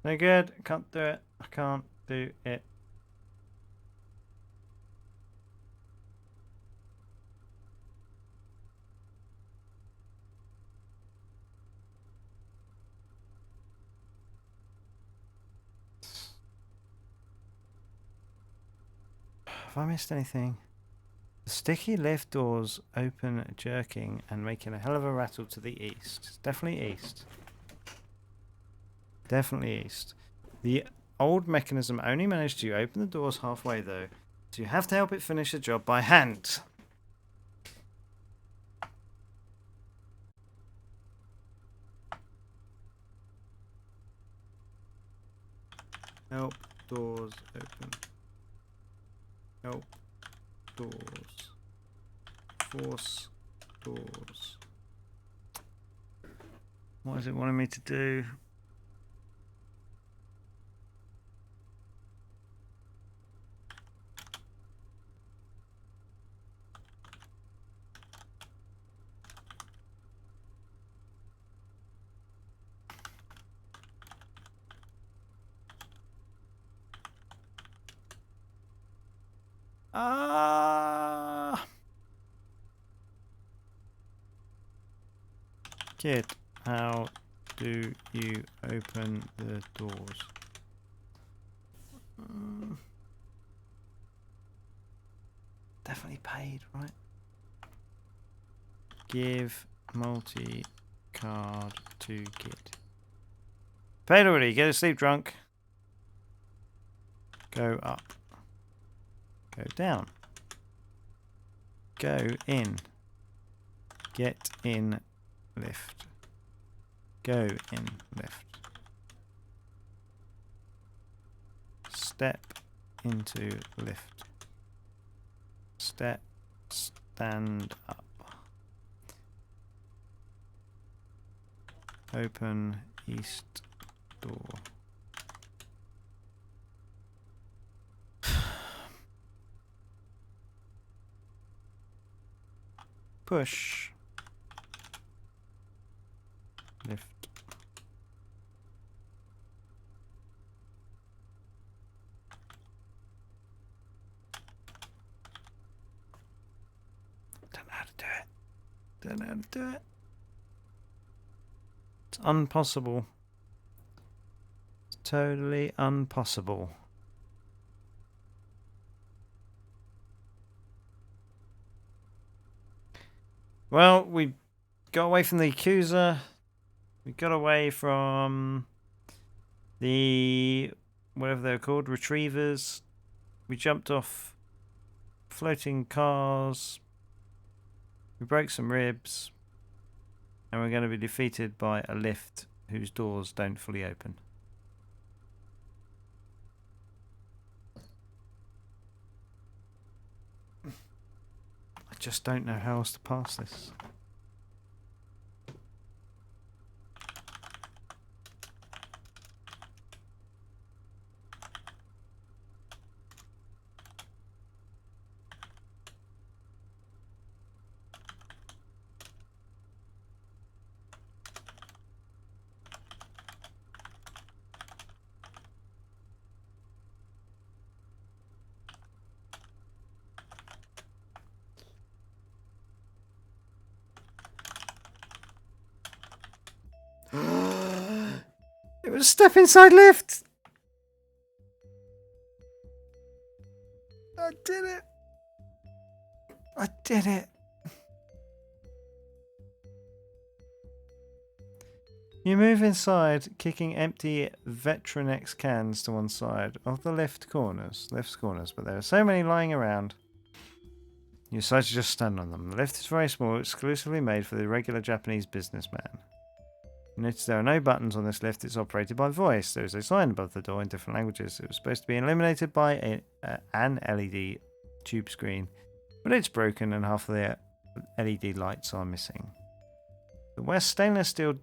No good. I can't do it. I can't do it. Have I missed anything? The sticky lift doors open, jerking and making a hell of a rattle to the east. It's definitely east. Definitely east. The old mechanism only managed to open the doors halfway though, so you have to help it finish the job by hand. Help doors open. Help doors. Force doors. What is it wanting me to do? Kid, how do you open the doors? Definitely paid, right? Give multi-card to kid. Paid already. Get a sleep drunk. Go up. Go down. Go in. Get in lift. Go in lift. Step into lift. Step. Stand up. Open east door. Push. Lift. Don't know how to do it. Don't know how to do it. It's impossible. It's totally impossible. Well, we got away from the accuser. We got away from the whatever they're called, retrievers. We jumped off floating cars. We broke some ribs. And we're going to be defeated by a lift whose doors don't fully open. I just don't know how else to pass this. It was step inside lift. I did it. I did it. You move inside, kicking empty Vetronex cans to one side of the lift's corners, but there are so many lying around. You decide to just stand on them. The lift is very small, exclusively made for the regular Japanese businessman. You notice there are no buttons on this lift. It's operated by voice. There is a sign above the door in different languages. It was supposed to be illuminated by an LED tube screen, but it's broken and half of the LED lights are missing. The west stainless steel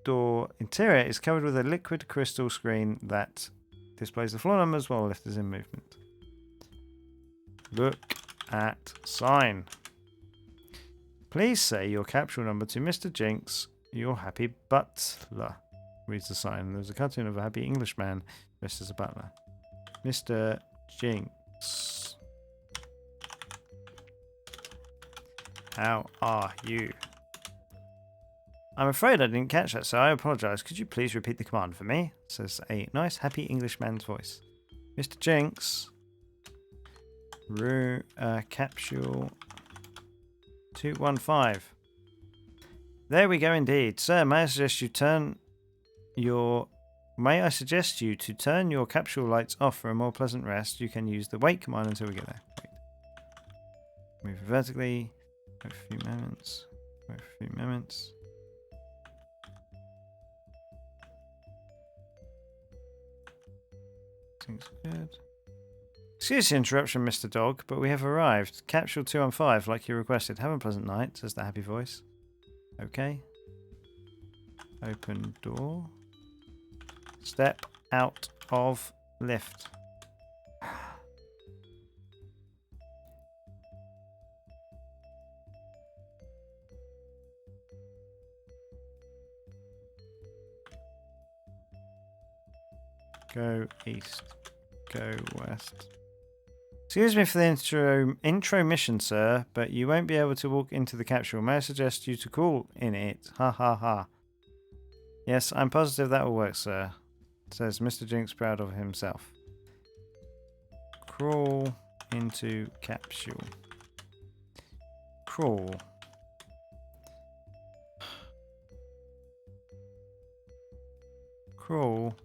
door interior is covered with a liquid crystal screen that displays the floor numbers while the lift is in movement. Look at sign. Please say your capsule number to Mr. Jinx, your happy butler. Reads the sign. There's a cartoon of a happy Englishman dressed as a butler. Mr. Jinx. How are you? I'm afraid I didn't catch that, so I apologise. Could you please repeat the command for me? Says a nice, happy Englishman's voice. Mr. Jinx. Capsule 215. There we go indeed. Sir, may I suggest you to turn your capsule lights off for a more pleasant rest? You can use the wait command until we get there. Wait. Move vertically. Wait for a few moments. Wait for a few moments. Things good. Excuse the interruption, Mr. Dog, but we have arrived. Capsule 215, like you requested. Have a pleasant night, says the happy voice. Okay. Open door. Step out of lift. Go east. Go west. Excuse me for the intro mission, sir, but you won't be able to walk into the capsule. May I suggest you to crawl in it? Ha ha ha. Yes, I'm positive that will work, sir, says Mr. Jinx, proud of himself. Crawl into capsule. Crawl. Crawl.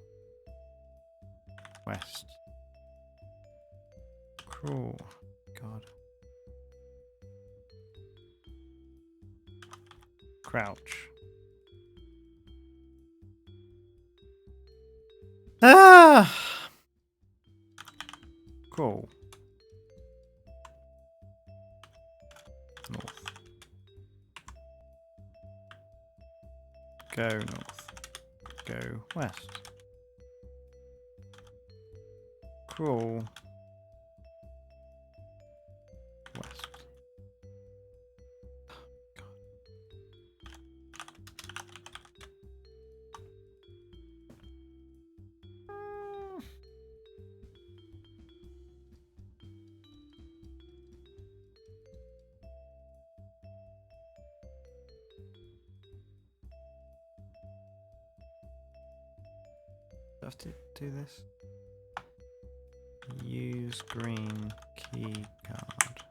West. Crawl. God. Crouch. Ah! Crawl. North. Go north. Go west. Crawl. West. Do I have to do this? Use green key card.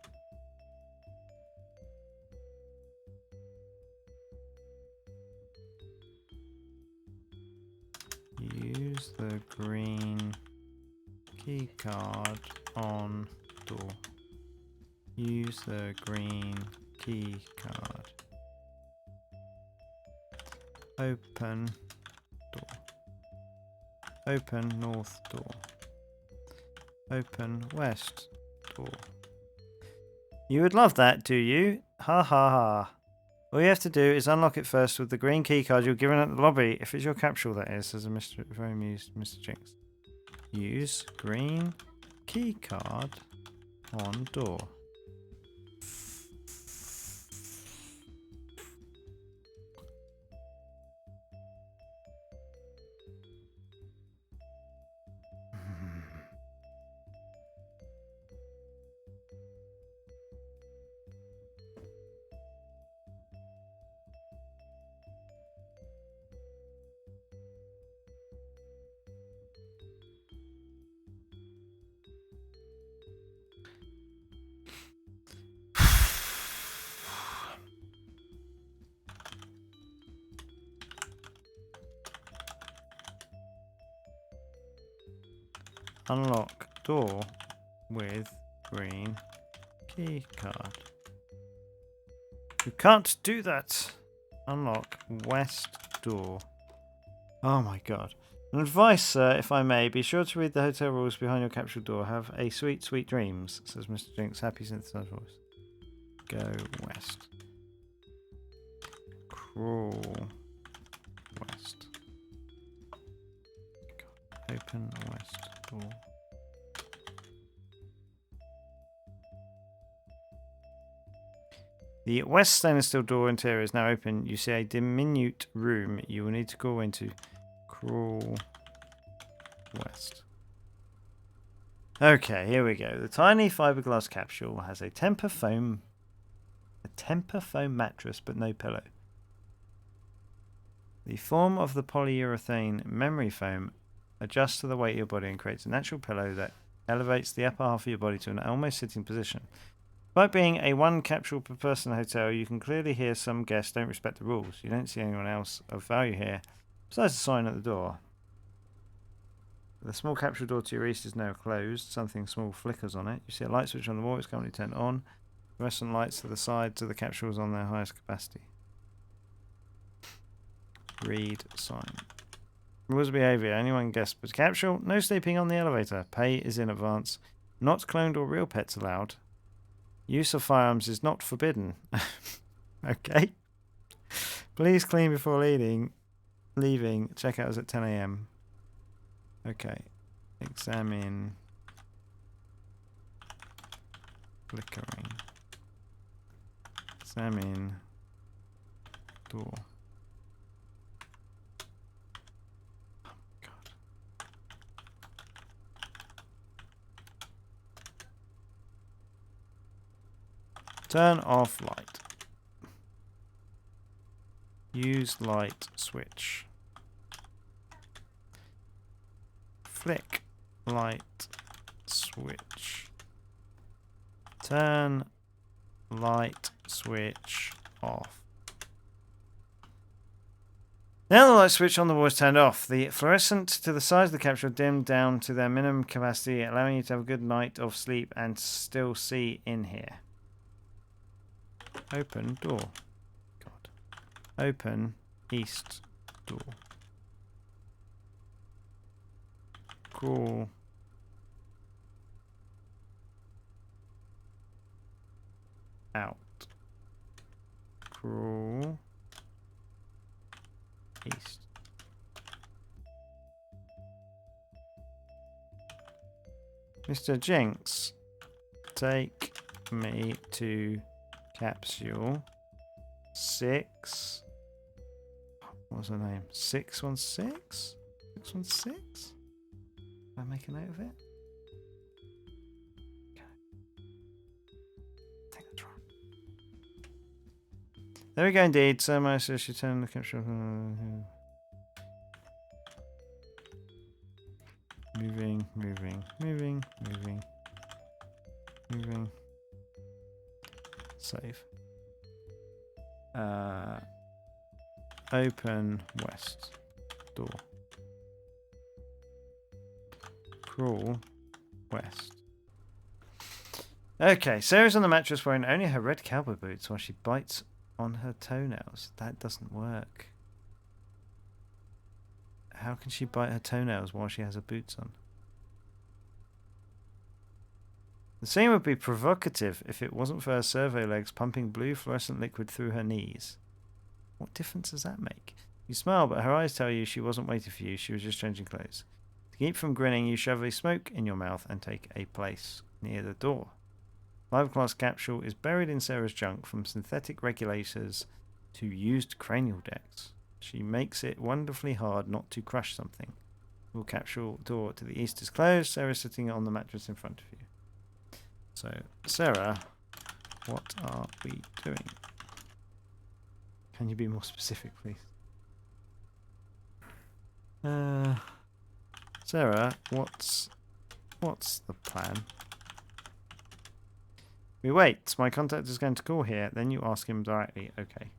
Use the green key card on door. Use the green key card. Open door. Open north door. Open west door. You would love that, do you? Ha ha ha. All you have to do is unlock it first with the green key card you're given at the lobby. If it's your capsule, that is, says a very amused Mr. Jinx. Use green key card on door. Unlock door with green key card. You can't do that. Unlock west door. Oh my god. An advice, sir, if I may, be sure to read the hotel rules behind your capsule door. Have a sweet, sweet dreams, says Mr. Jinx, happy synthesized voice. Go west. Crawl west. God. Open west door. The west stainless steel door interior is now open. You see a diminutive room you will need to go into. Crawl west. Okay, here we go. The tiny fiberglass capsule has a temper foam mattress, but no pillow. The form of the polyurethane memory foam adjusts to the weight of your body and creates a natural pillow that elevates the upper half of your body to an almost sitting position. Despite being a one capsule per person hotel, you can clearly hear some guests don't respect the rules. You don't see anyone else of value here, besides the sign at the door. The small capsule door to your east is now closed. Something small flickers on it. You see a light switch on the wall. It's currently turned on. Fluorescent lights to the sides of the capsules on their highest capacity. Read sign. Rules of behaviour. Anyone guest but capsule. No sleeping on the elevator. Pay is in advance. Not cloned or real pets allowed. Use of firearms is not forbidden. Okay. Please clean before leaving. Checkout is at 10 a.m. Okay. Examine. Flickering. Examine. Door. Oh God. Turn off light. Use light switch. Flick light switch. Turn light switch off. Now the light switch on the wall is turned off. The fluorescent to the sides of the capsule dimmed down to their minimum capacity, allowing you to have a good night of sleep and still see in here. Open door. God. Open east door. Crawl out. Crawl east. Mr. Jinx, take me to capsule 6. What's her name? 616? 616? I make a note of it? Okay. I think that's right. There we go indeed. So my says she turned the capsule. Moving. Save. Open west door. Crawl west. Okay, Sarah's on the mattress wearing only her red cowboy boots while she bites on her toenails. That doesn't work. How can she bite her toenails while she has her boots on? The scene would be provocative if it wasn't for her servo legs pumping blue fluorescent liquid through her knees. What difference does that make? You smile, but her eyes tell you she wasn't waiting for you. She was just changing clothes. To keep from grinning, you shove a smoke in your mouth and take a place near the door. Fiberglass capsule is buried in Sarah's junk, from synthetic regulators to used cranial decks. She makes it wonderfully hard not to crush something. The capsule door to the east is closed. Sarah's sitting on the mattress in front of you. So, Sarah, what are we doing? Can you be more specific, please? Sarah, what's the plan? We wait. My contact is going to call here. Then you ask him directly. Okay.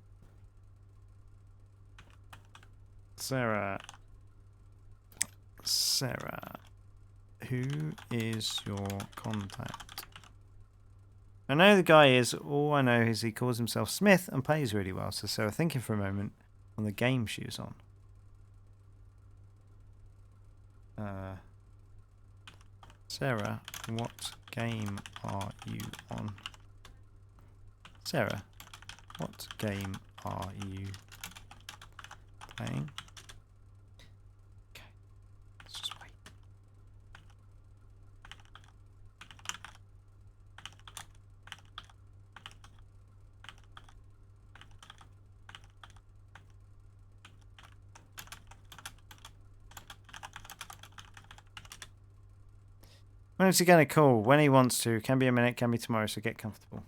Sarah, Who is your contact? I know the guy is. All I know is he calls himself Smith and pays really well. So Sarah thinking for a moment on the game she was on. Sarah, what game are you on? Sarah, what game are you playing? Okay, let's just wait. When is he going to call? When he wants to. Can be a minute, can be tomorrow, so get comfortable.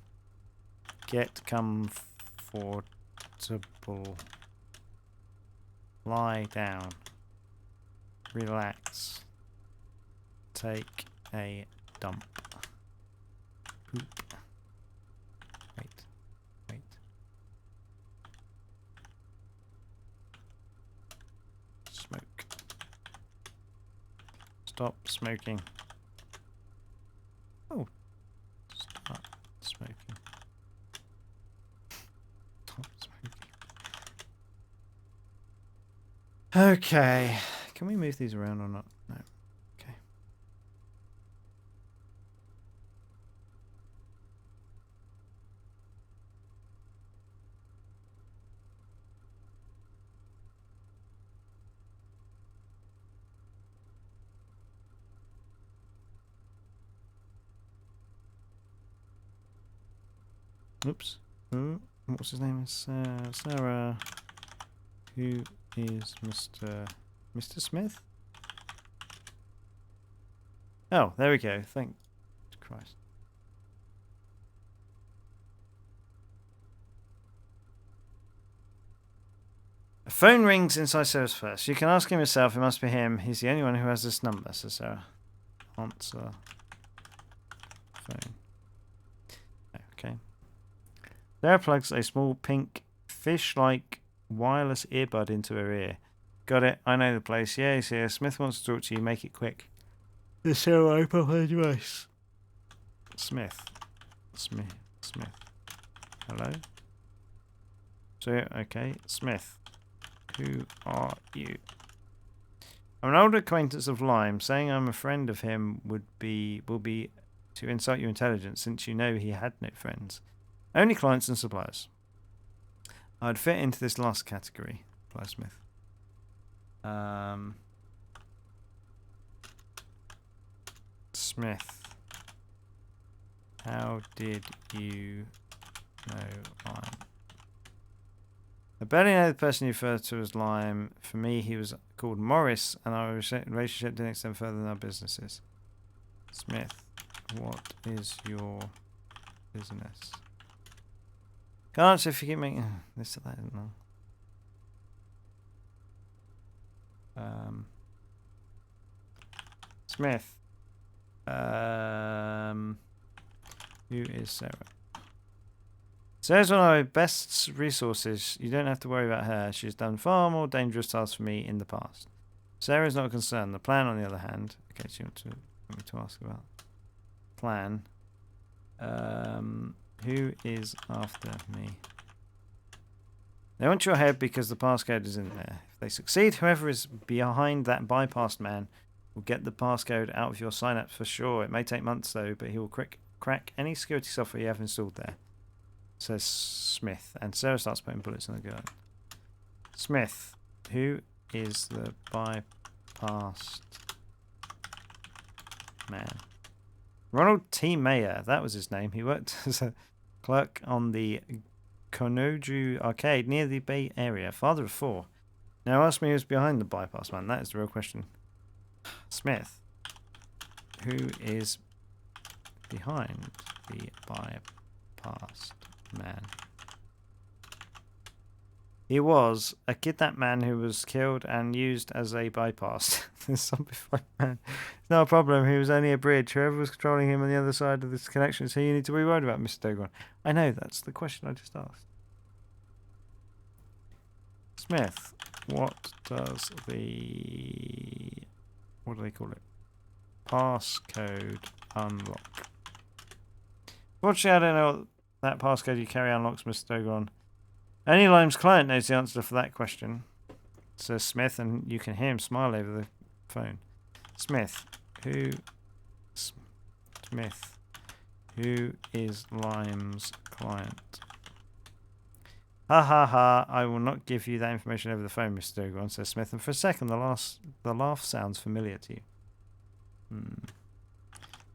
Get comfortable. Lie down. Relax. Take a dump. Poop. Wait. Smoke. Stop smoking. Oh. Stop smoking. Stop smoking. Okay. Can we move these around or not? No. Okay. Oops. What's his name? Sarah. Who is Mr. Smith? Oh, there we go. Thank Christ. A phone rings inside Sarah's first. You can ask him yourself. It must be him. He's the only one who has this number, says Sarah. Answer phone. Okay. Sarah plugs a small pink fish-like wireless earbud into her ear. Got it. I know the place. Yeah, he's here. Smith wants to talk to you. Make it quick. The show open her device. Smith. Hello? So, okay. Smith. Who are you? I'm an old acquaintance of Lime. Saying I'm a friend of him will be to insult your intelligence, since you know he had no friends. Only clients and suppliers. I'd fit into this last category, replied Smith. Smith. How did you know Lime? I barely know the person you referred to as Lime. For me, he was called Morris, and our relationship didn't extend further than our businesses. Smith, what is your business? Can't answer if you keep making this or that isn't long. Smith. Who is Sarah? Sarah's one of my best resources. You don't have to worry about her. She's done far more dangerous tasks for me in the past. Sarah's not a concern. The plan, on the other hand. Okay, so you want me to ask about plan. Who is after me? They want your head because the passcode is in there. If they succeed, whoever is behind that bypassed man will get the passcode out of your synapse for sure. It may take months though, but he will crack any security software you have installed there. Says Smith. And Sarah starts putting bullets in the gun. Smith. Who is the bypassed man? Ronald T. Mayer. That was his name. He worked as a clerk on the Konoju arcade near the Bay Area. Father of 4. Now ask me who's behind the bypass man. That is the real question. Smith. Who is behind the bypassed man? He was a kidnapped man who was killed and used as a bypass. The zombified man. It's not a problem. He was only a bridge. Whoever was controlling him on the other side of this connection is who you need to be worried about, Mr. Dogon. I know, that's the question I just asked. Smith, what does the... what do they call it? passcode unlock. Fortunately, I don't know what that passcode you carry unlocks, Mr. Dogon. Only Lime's client knows the answer for that question, says Smith, and you can hear him smile over the phone. Smith, who is Lime's client? Ha ha ha, I will not give you that information over the phone, Mr. Dogon, says Smith, and for a second the laugh sounds familiar to you.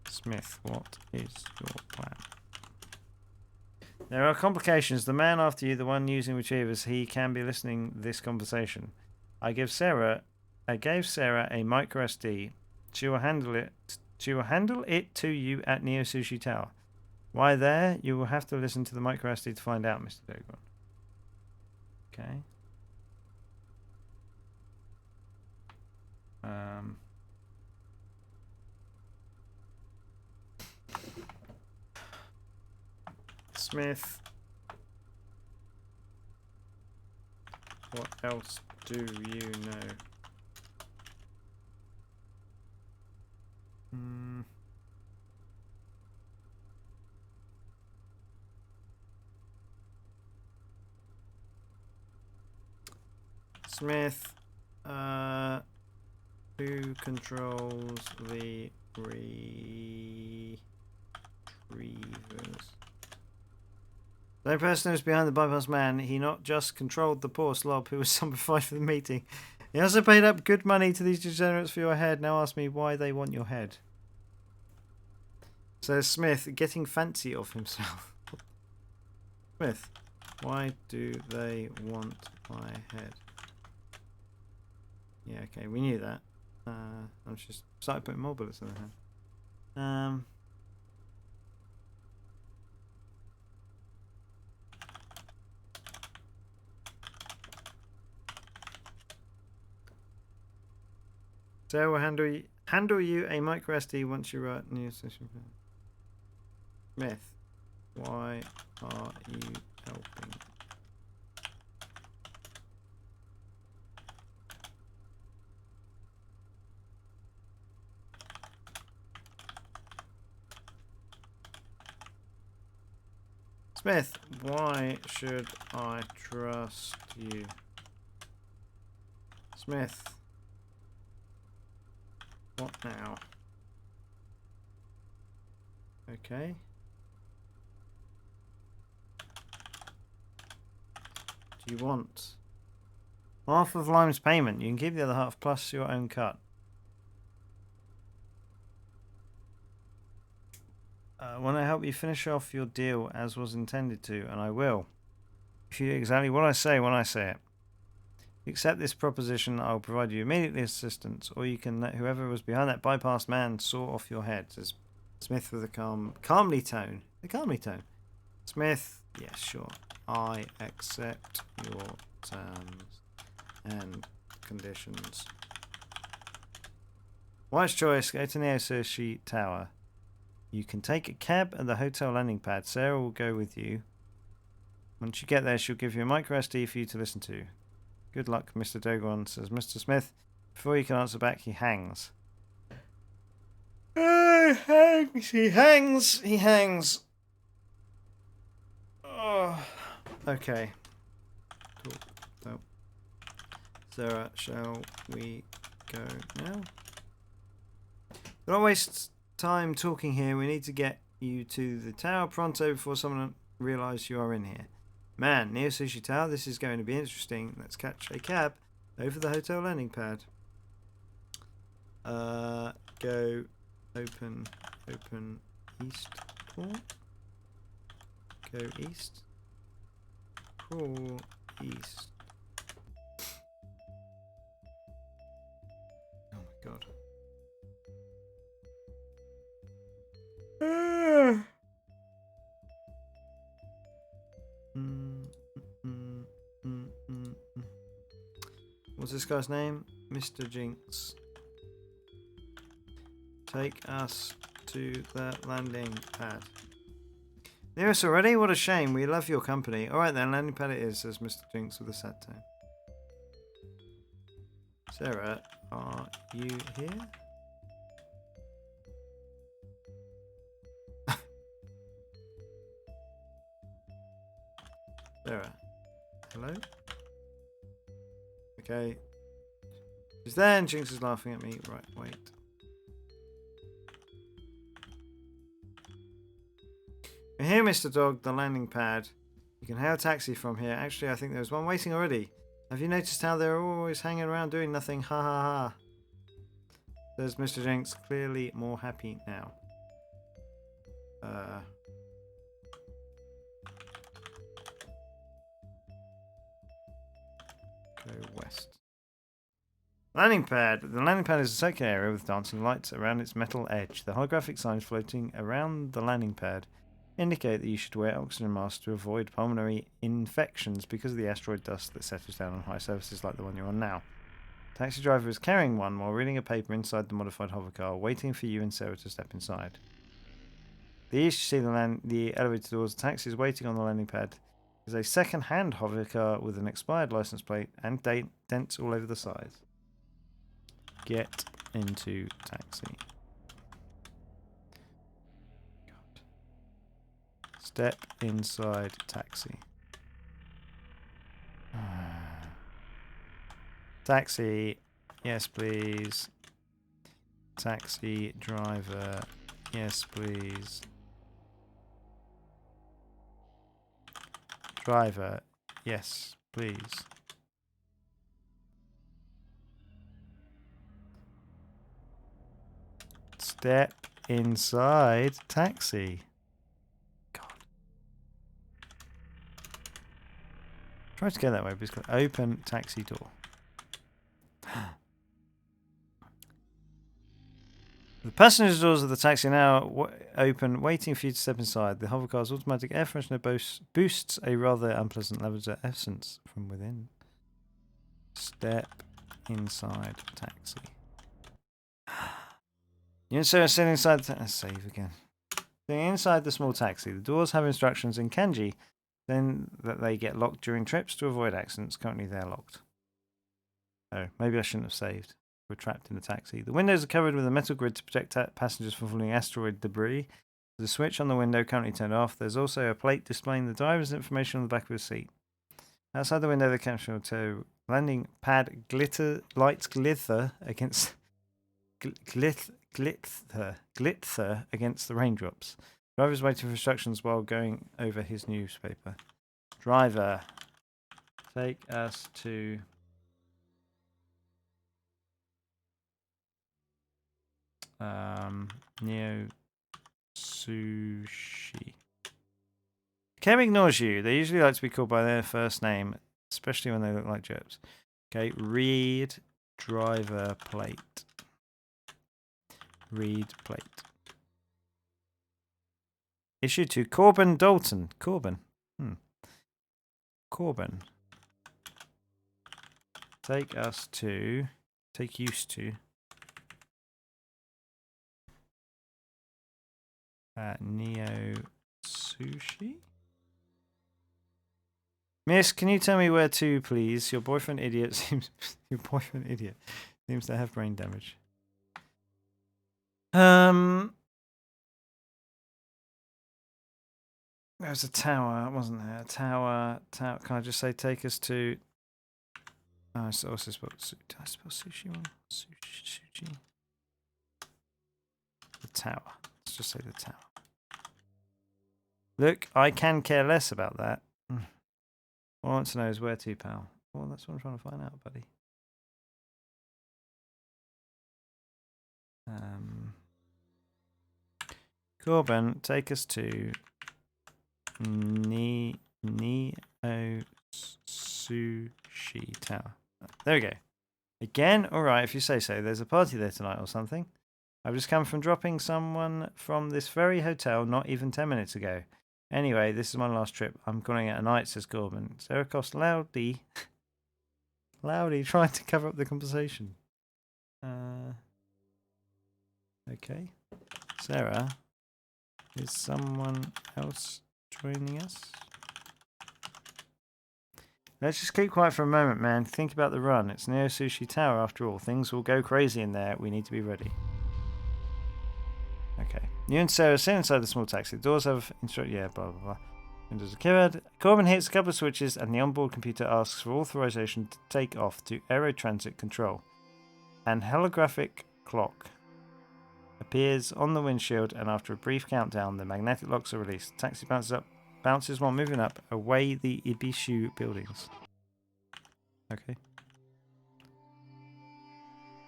Smith, what is your plan? There are complications. The man after you, the one using retrievers, he can be listening this conversation. I gave Sarah a micro SD. She will handle it to you at Neo Sushi Tower. Why there? You will have to listen to the micro SD to find out, Mr. Dogon. Okay. Smith, what else do you know? Smith, who controls the retrievers? The person who's behind the bypass man, he not just controlled the poor slob who was zombified for the meeting. He also paid up good money to these degenerates for your head. Now ask me why they want your head. Says Smith, getting fancy of himself. Smith, why do they want my head? Yeah, okay, we knew that. I'm just started putting more bullets in the head. So we'll handle you a micro SD once you write new session. Smith, why are you helping? Smith, why should I trust you? Smith, what now? Okay. Do you want half of Lime's payment? You can keep the other half plus your own cut. Want to help you finish off your deal as was intended to, and I will. If you do exactly what I say when I say it. Accept this proposition, I will provide you immediately assistance, or you can let whoever was behind that bypass man saw off your head, says Smith with a calmly tone. Smith, yes, sure. I accept your terms and conditions. Wise choice, go to Neo Sushi Tower. You can take a cab at the hotel landing pad. Sarah will go with you. Once you get there, she'll give you a micro SD for you to listen to. Good luck, Mr. Dogon, says Mr. Smith. Before you can answer back, he hangs. He hangs. Oh. Okay. Cool. So, Sarah, shall we go now? Don't waste time talking here. We need to get you to the tower pronto before someone realises you are in here. Man, Neo Sushi Tower, this is going to be interesting. Let's catch a cab over the hotel landing pad. Go open east port. Go east. Crawl east. Oh my god. What's this guy's name? Mr. Jinx. Take us to the landing pad. Near us already? What a shame. We love your company. Alright then, landing pad it is, says Mr. Jinx with a sad tone. Sarah, are you here? Sarah. Hello? Okay. She's there and Jinx is laughing at me. Right, wait. We're here, Mr. Dog, the landing pad. You can hail a taxi from here. Actually, I think there's one waiting already. Have you noticed how they're always hanging around doing nothing? Ha ha ha. Says Mr. Jinx, clearly more happy now. Go west. Landing pad. The landing pad is a circular area with dancing lights around its metal edge. The holographic signs floating around the landing pad indicate that you should wear oxygen masks to avoid pulmonary infections because of the asteroid dust that settles down on high surfaces like the one you're on now. The taxi driver is carrying one while reading a paper inside the modified hovercar, waiting for you and Sarah to step inside. The east you see the elevator doors. The taxi is waiting on the landing pad. Is a second-hand hovercar with an expired license plate and dents all over the sides. Get into taxi. God. Step inside taxi. Taxi. Yes, please. Taxi driver. Yes, please. Driver. Yes, please. Step inside taxi. God. Try to go that way, but it's got open taxi door. The passenger doors of the taxi are now open, waiting for you to step inside. The hovercar's automatic air freshener boosts a rather unpleasant level of essence from within. Step inside taxi. You and Sarah sitting inside save again. Sitting inside the small taxi. The doors have instructions in kanji, then that they get locked during trips to avoid accidents. Currently they're locked. Oh, maybe I shouldn't have saved. We're trapped in the taxi. The windows are covered with a metal grid to protect passengers from falling asteroid debris. There's a switch on the window currently turned off. There's also a plate displaying the driver's information on the back of the seat. Outside the window, the caption to landing pad lights glither against glither against the raindrops. Driver's waiting for instructions while going over his newspaper. Driver, take us to Neo Sushi. Kem ignores you. They usually like to be called by their first name, especially when they look like jerks. Okay, read driver plate. Read plate. Issue to Corbin Dalton. Corbin. Corbin. Take us to. Take used to. Neo Sushi? Miss, can you tell me where to, please? Your boyfriend idiot seems to have brain damage. There's a tower, wasn't there? A tower. Can I just say take us to? Oh, I also spelled. Did I spell sushi wrong? Sushi. The tower. Let's just say the tower. Look, I can care less about that. All I want to know is where to, pal. Well, that's what I'm trying to find out, buddy. Corbin, take us to Neo Sushi Tower. There we go. Again? Alright, if you say so. There's a party there tonight or something. I've just come from dropping someone from this very hotel not even 10 minutes ago. Anyway, this is my last trip. I'm calling it a night, says Corbin. Sarah coughs loudly, trying to cover up the conversation. Okay. Sarah, is someone else joining us? Let's just keep quiet for a moment, man. Think about the run. It's Neo Sushi Tower after all. Things will go crazy in there. We need to be ready. Okay. You and Sarah sit inside the small taxi. The doors have yeah, blah, blah, blah. Windows are cured. Corbin hits a couple of switches and the onboard computer asks for authorization to take off to aero transit control. An holographic clock appears on the windshield, and after a brief countdown, the magnetic locks are released. The taxi bounces while moving up away the Ibishu buildings. Okay.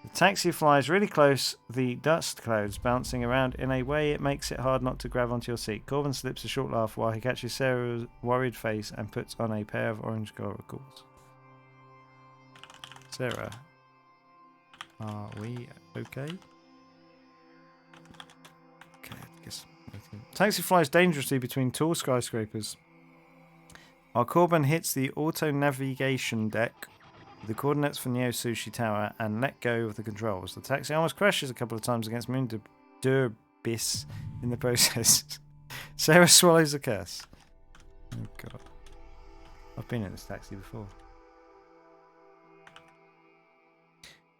The taxi flies really close, the dust clouds bouncing around in a way it makes it hard not to grab onto your seat. Corbin slips a short laugh while he catches Sarah's worried face and puts on a pair of orange goggles. Sarah, are we okay? Okay, I guess. Taxi flies dangerously between tall skyscrapers. While Corbin hits the auto navigation deck, the coordinates for Neo Sushi Tower, and let go of the controls. The taxi almost crashes a couple of times against Moon Durbis in the process. Sarah swallows a curse. Oh god. I've been in this taxi before.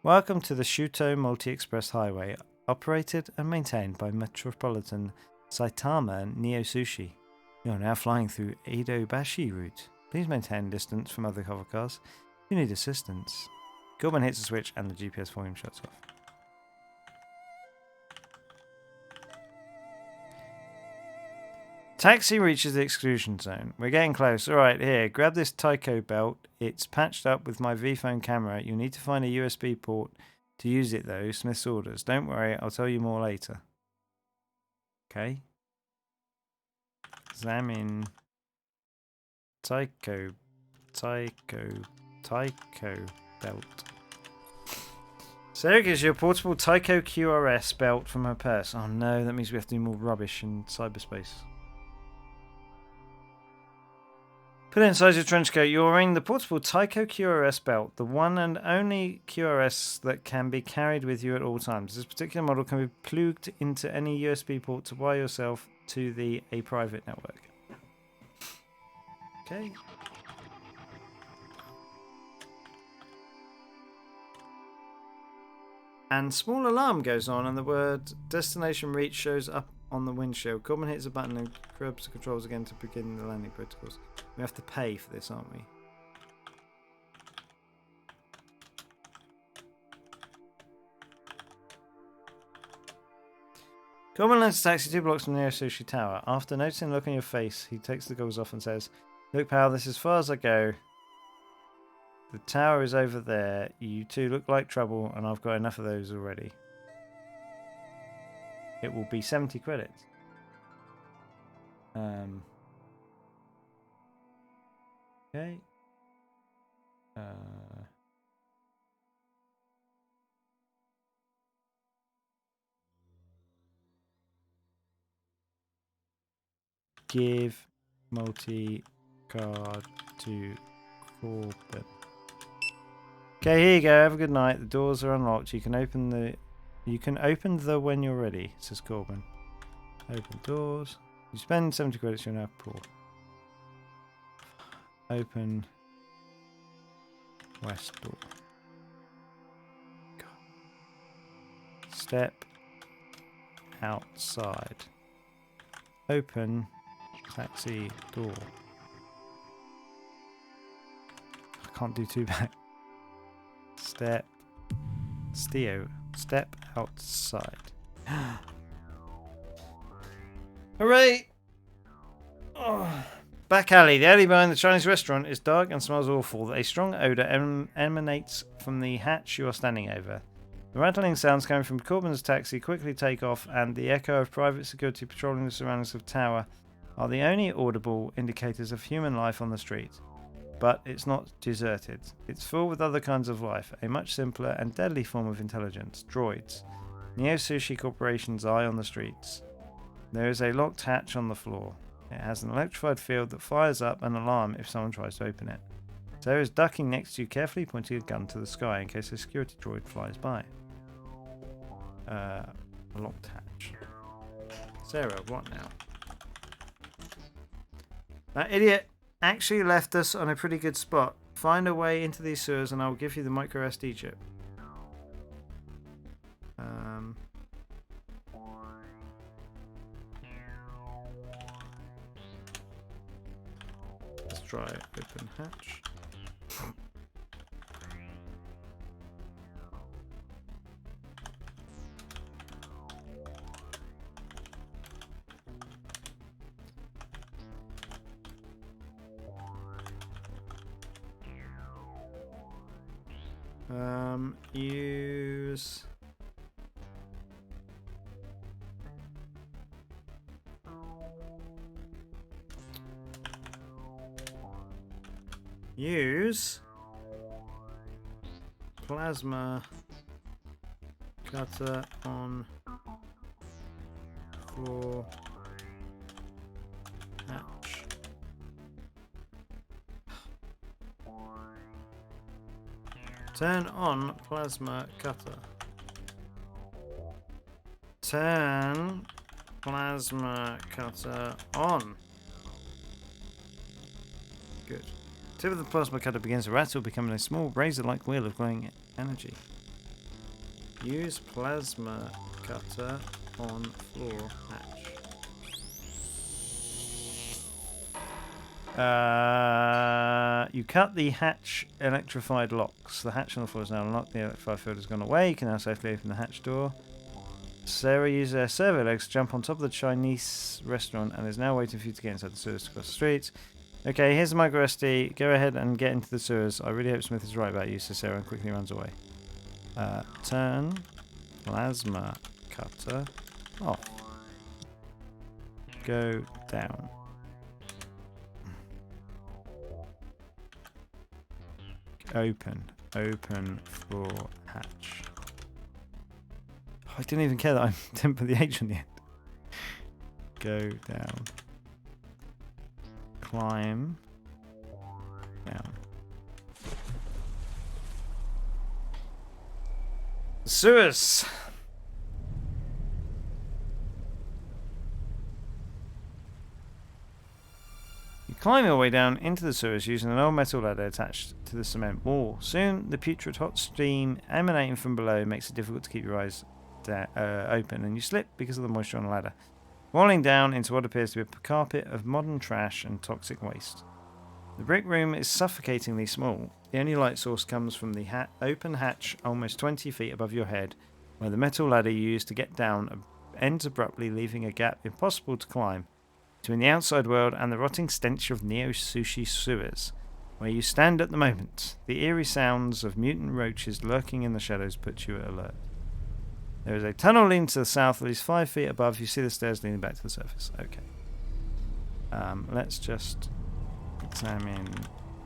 Welcome to the Shuto Multi-Express Highway, operated and maintained by Metropolitan Saitama Neo Sushi. You are now flying through Edobashi route. Please maintain distance from other hover cars. You need assistance. Corbin hits a switch and the GPS volume shuts off. Taxi reaches the exclusion zone. We're getting close. Alright, here, grab this Tyco belt. It's patched up with my V-phone camera. You'll need to find a USB port to use it though. Smith's orders. Don't worry, I'll tell you more later. Okay. Examine Tyco belt. Sarah gives you a portable Tyco QRS belt from her purse. Oh no, that means we have to do more rubbish in cyberspace. Put it inside your trench coat. You're wearing the portable Tyco QRS belt, the one and only QRS that can be carried with you at all times. This particular model can be plugged into any USB port to wire yourself to a private network. Okay. And small alarm goes on and the word destination reach shows up on the windshield. Corbin hits a button and grabs the controls again to begin the landing protocols. We have to pay for this, aren't we? Corbin lands a taxi 2 blocks from the Neo Sushi Tower. After noticing the look on your face, he takes the goggles off and says, "Look, pal, this is as far as I go. The tower is over there. You two look like trouble, and I've got enough of those already." It will be 70 credits. Okay. Give multi-card to Corbin. Okay, here you go. Have a good night. The doors are unlocked. You can open the when you're ready, says Corbin. Open doors. You spend 70 credits, you're now poor. Open west door. Step outside. Open taxi door. I can't do too bad. Step outside. Hooray! Oh. Back alley. The alley behind the Chinese restaurant is dark and smells awful. A strong odour emanates from the hatch you are standing over. The rattling sounds coming from Corbin's taxi quickly take off, and the echo of private security patrolling the surroundings of the tower are the only audible indicators of human life on the street. But it's not deserted. It's full with other kinds of life, a much simpler and deadly form of intelligence, droids. Neo Sushi Corporation's eye on the streets. There is a locked hatch on the floor. It has an electrified field that fires up an alarm if someone tries to open it. Sarah is ducking next to you, carefully pointing a gun to the sky in case a security droid flies by. A locked hatch. Sarah, what now? That idiot actually left us on a pretty good spot. Find a way into these sewers and I'll give you the micro SD chip. try open hatch. Use plasma cutter on floor hatch. Turn on plasma cutter. Turn plasma cutter on. Good. The tip of the plasma cutter begins to rattle, becoming a small razor-like wheel of glowing energy. Use plasma cutter on floor hatch. You cut the hatch electrified locks. The hatch on the floor is now unlocked. The electrified field has gone away. You can now safely open the hatch door. Sarah uses her servo legs to jump on top of the Chinese restaurant and is now waiting for you to get inside the sewers to cross the streets. Okay, here's the micro SD. Go ahead and get into the sewers. I really hope Smith is right about you, says Sarah, and quickly runs away. Turn plasma cutter off. Go down. Open floor hatch. Oh, I didn't even care that I didn't put the H on the end. Go down. Climb down. The sewers. You climb your way down into the sewers using an old metal ladder attached to the cement wall. Soon, the putrid hot steam emanating from below makes it difficult to keep your eyes open, and you slip because of the moisture on the ladder, rolling down into what appears to be a carpet of modern trash and toxic waste. The brick room is suffocatingly small. The only light source comes from the open hatch almost 20 feet above your head, where the metal ladder you used to get down ends abruptly, leaving a gap impossible to climb between the outside world and the rotting stench of Neo Sushi sewers. Where you stand at the moment, the eerie sounds of mutant roaches lurking in the shadows put you at alert. There is a tunnel leading to the south, at least 5 feet above. You see the stairs leading back to the surface. Okay. Let's just examine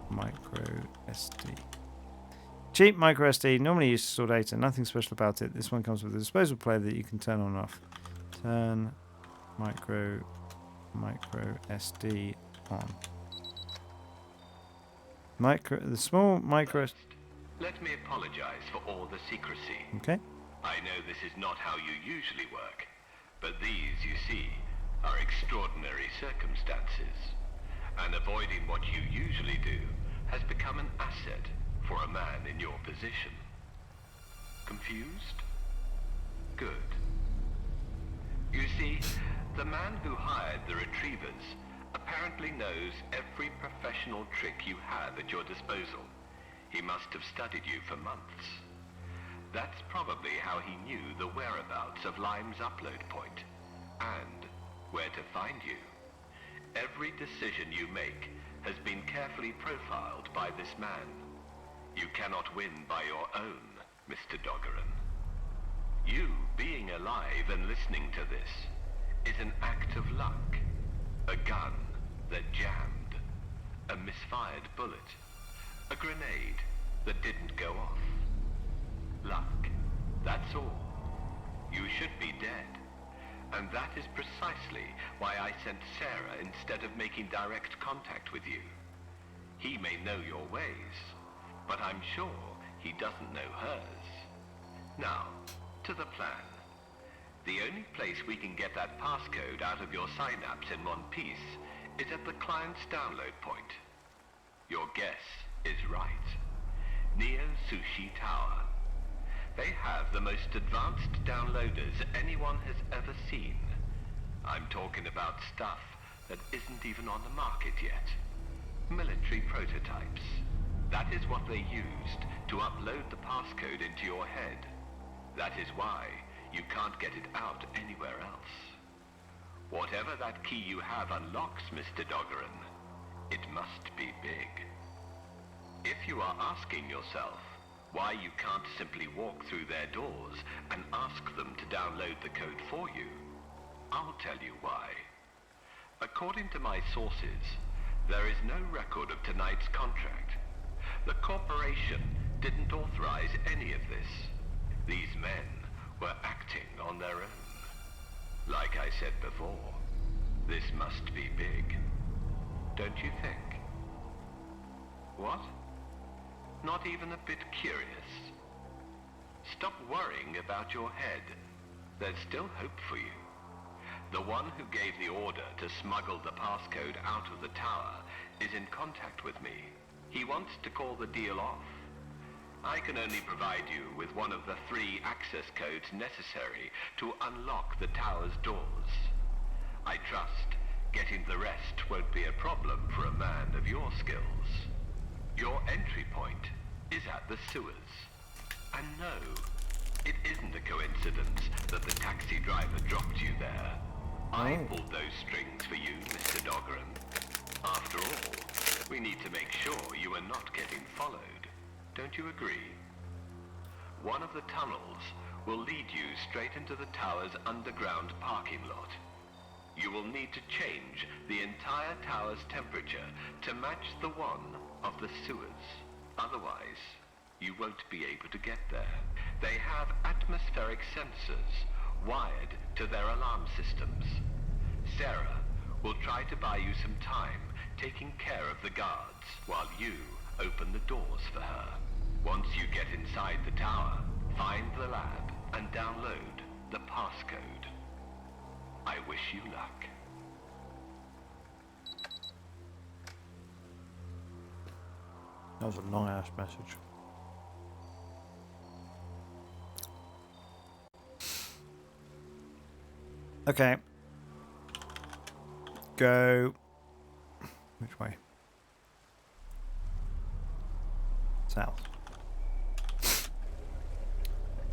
micro SD. Cheap micro SD, normally used to store data. Nothing special about it. This one comes with a disposable player that you can turn on and off. Turn micro SD on. The small micro. Let me apologize for all the secrecy. Okay. I know this is not how you usually work, but these, you see, are extraordinary circumstances, and avoiding what you usually do has become an asset for a man in your position. Confused? Good. You see, the man who hired the retrievers apparently knows every professional trick you have at your disposal. He must have studied you for months. That's probably how he knew the whereabouts of Lime's upload point, and where to find you. Every decision you make has been carefully profiled by this man. You cannot win by your own, Mr. Doggeran. You being alive and listening to this is an act of luck. A gun that jammed. A misfired bullet. A grenade that didn't go off. Luck. That's all. You should be dead. And that is precisely why I sent Sarah instead of making direct contact with you. He may know your ways, but I'm sure he doesn't know hers. Now, to the plan. The only place we can get that passcode out of your synapse in one piece is at the client's download point. Your guess is right. Neo Sushi Tower. They have the most advanced downloaders anyone has ever seen. I'm talking about stuff that isn't even on the market yet. Military prototypes. That is what they used to upload the passcode into your head. That is why you can't get it out anywhere else. Whatever that key you have unlocks, Mr. Doggerin, it must be big. If you are asking yourself why you can't simply walk through their doors and ask them to download the code for you, I'll tell you why. According to my sources, there is no record of tonight's contract. The corporation didn't authorize any of this. These men were acting on their own. Like I said before, this must be big. Don't you think? What? Not even a bit curious? Stop worrying about your head. There's still hope for you. The one who gave the order to smuggle the passcode out of the tower is in contact with me. He wants to call the deal off. I can only provide you with one of the 3 access codes necessary to unlock the tower's doors. I trust getting the rest won't be a problem for a man of your skills. Your entry point is at the sewers. And no, it isn't a coincidence that the taxi driver dropped you there. I pulled those strings for you, Mr. Doggerin. After all, we need to make sure you are not getting followed. Don't you agree? One of the tunnels will lead you straight into the tower's underground parking lot. You will need to change the entire tower's temperature to match the one of the sewers. Otherwise, you won't be able to get there. They have atmospheric sensors wired to their alarm systems. Sarah will try to buy you some time taking care of the guards while you open the doors for her. Once you get inside the tower, find the lab and download the passcode. I wish you luck. That was a long-ass message. Okay. Go. Which way? South.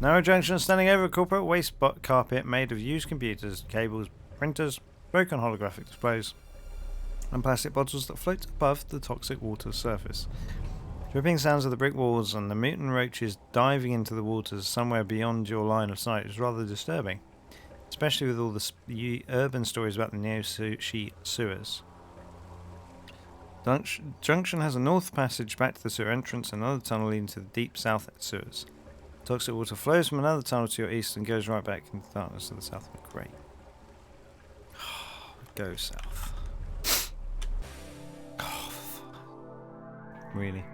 Narrow junction standing over a corporate waste carpet made of used computers, cables, printers, broken holographic displays, and plastic bottles that float above the toxic water's surface. Dripping sounds of the brick walls and the mutant roaches diving into the waters somewhere beyond your line of sight is rather disturbing, especially with all the urban stories about the neo-sheet sewers. Junction has a north passage back to the sewer entrance and another tunnel leading to the deep south sewers. Toxic water flows from another tunnel to your east and goes right back into the darkness to the south. Great. Go south. Really?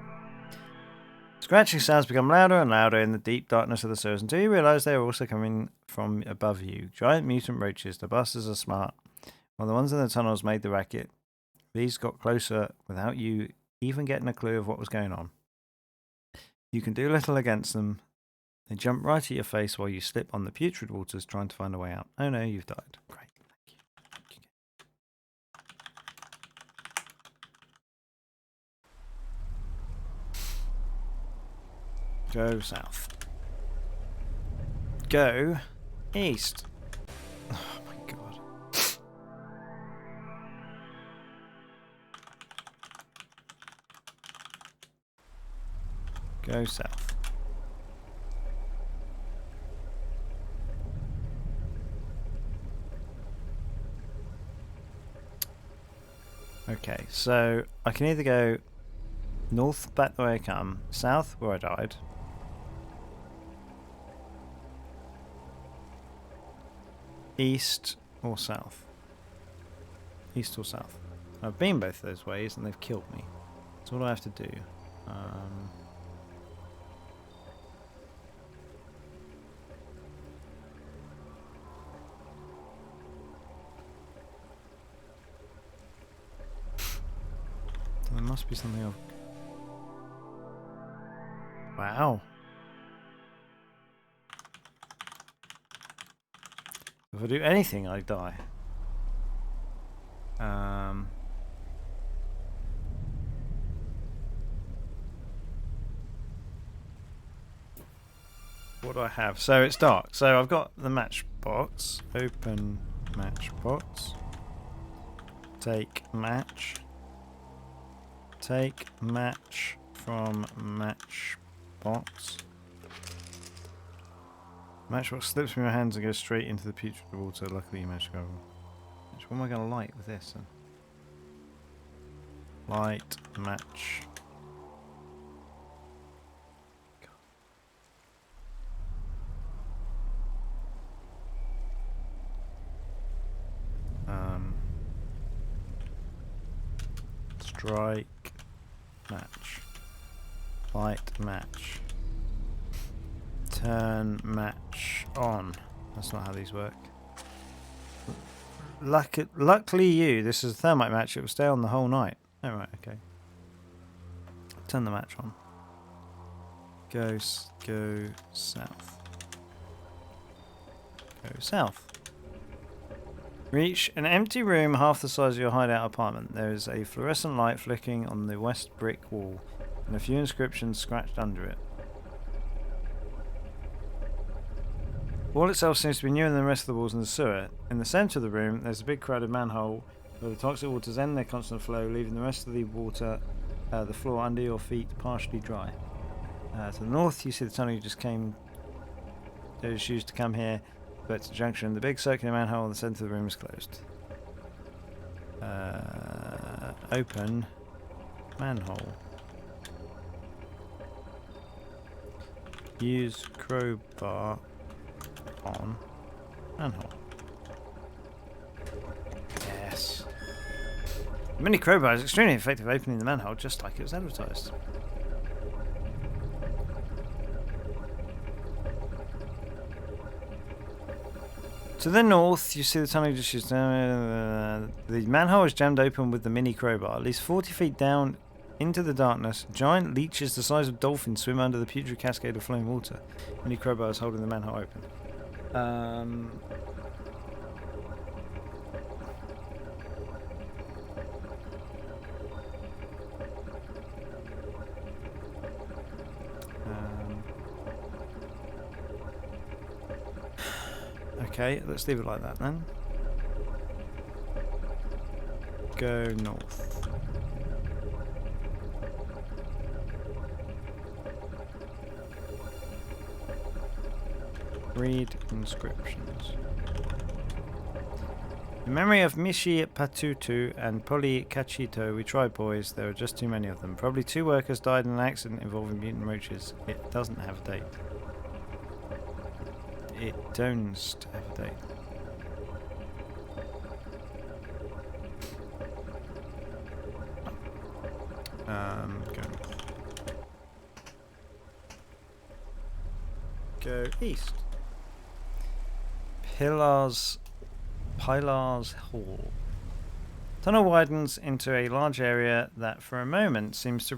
Scratching sounds become louder and louder in the deep darkness of the sewers until you realise they are also coming from above you. Giant mutant roaches. The busters are smart. While the ones in the tunnels made the racket, these got closer without you even getting a clue of what was going on. You can do little against them. They jump right at your face while you slip on the putrid waters trying to find a way out. Oh no, you've died. Great. Thank you. Go south. Go east. Oh my god. Go south. Okay, so I can either go north, back the way I come, south, where I died, east or south. East or south. I've been both those ways and they've killed me. So what do I have to do? There must be something else. Wow. If I do anything, I die. What do I have? So it's dark. So I've got the matchbox. Open matchbox. Take match. Take match from matchbox. Matchbox slips from your hands and goes straight into the putrid water. Luckily, you managed to go. What am I going to light with this? Then? Light match. Strike match. Light match. Turn match on. That's not how these work. Luckily you, this is a thermite match, it will stay on the whole night. Oh right, okay. Turn the match on. Go south. Go south. Reach an empty room half the size of your hideout apartment. There is a fluorescent light flickering on the west brick wall and a few inscriptions scratched under it. The wall itself seems to be newer than the rest of the walls in the sewer. In the centre of the room, there's a big crowded manhole where the toxic waters end their constant flow, leaving the rest of the water, the floor under your feet, partially dry. To the north, you see the tunnel you just came. Those used to come here, but to the junction, the big circular manhole in the centre of the room is closed. Open manhole. Use crowbar on manhole. Yes. The mini crowbar is extremely effective at opening the manhole, just like it was advertised. To the north, you see the tunnel just used. The manhole is jammed open with the mini crowbar. At least 40 feet down into the darkness, giant leeches the size of dolphins swim under the putrid cascade of flowing water. Mini crowbar is holding the manhole open. Okay, let's leave it like that then. Go north. Read inscriptions. In memory of Mishi Patutu and Polly Cachito, we tried, boys. There were just too many of them. Probably 2 workers died in an accident involving mutant roaches. It doesn't have a date. It don't have a date. Go east. Pillars Hall. Tunnel widens into a large area that for a moment seems to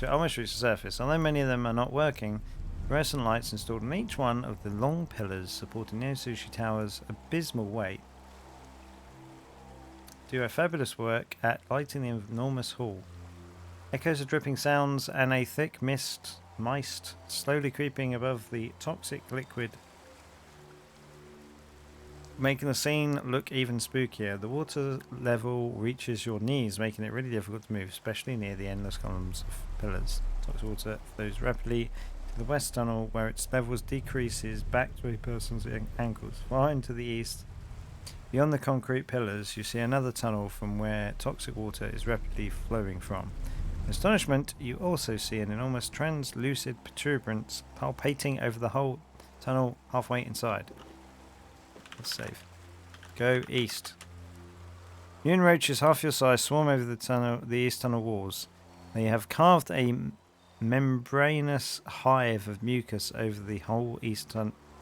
almost reach the surface. Although many of them are not working, fluorescent lights installed on each one of the long pillars supporting Neo-Sushi Tower's abysmal weight do a fabulous work at lighting the enormous hall. Echoes of dripping sounds and a thick mist slowly creeping above the toxic liquid, making the scene look even spookier. The water level reaches your knees, making it really difficult to move, especially near the endless columns of pillars. Toxic water flows rapidly to the west tunnel, where its levels decreases back to a person's ankles. Far into the east, beyond the concrete pillars, you see another tunnel from where toxic water is rapidly flowing from. In astonishment, you also see an enormous translucid protuberance palpating over the whole tunnel halfway inside. Let's save. Go east. Mutant roaches half your size swarm over the east tunnel walls. They have carved a membranous hive of mucus over the whole east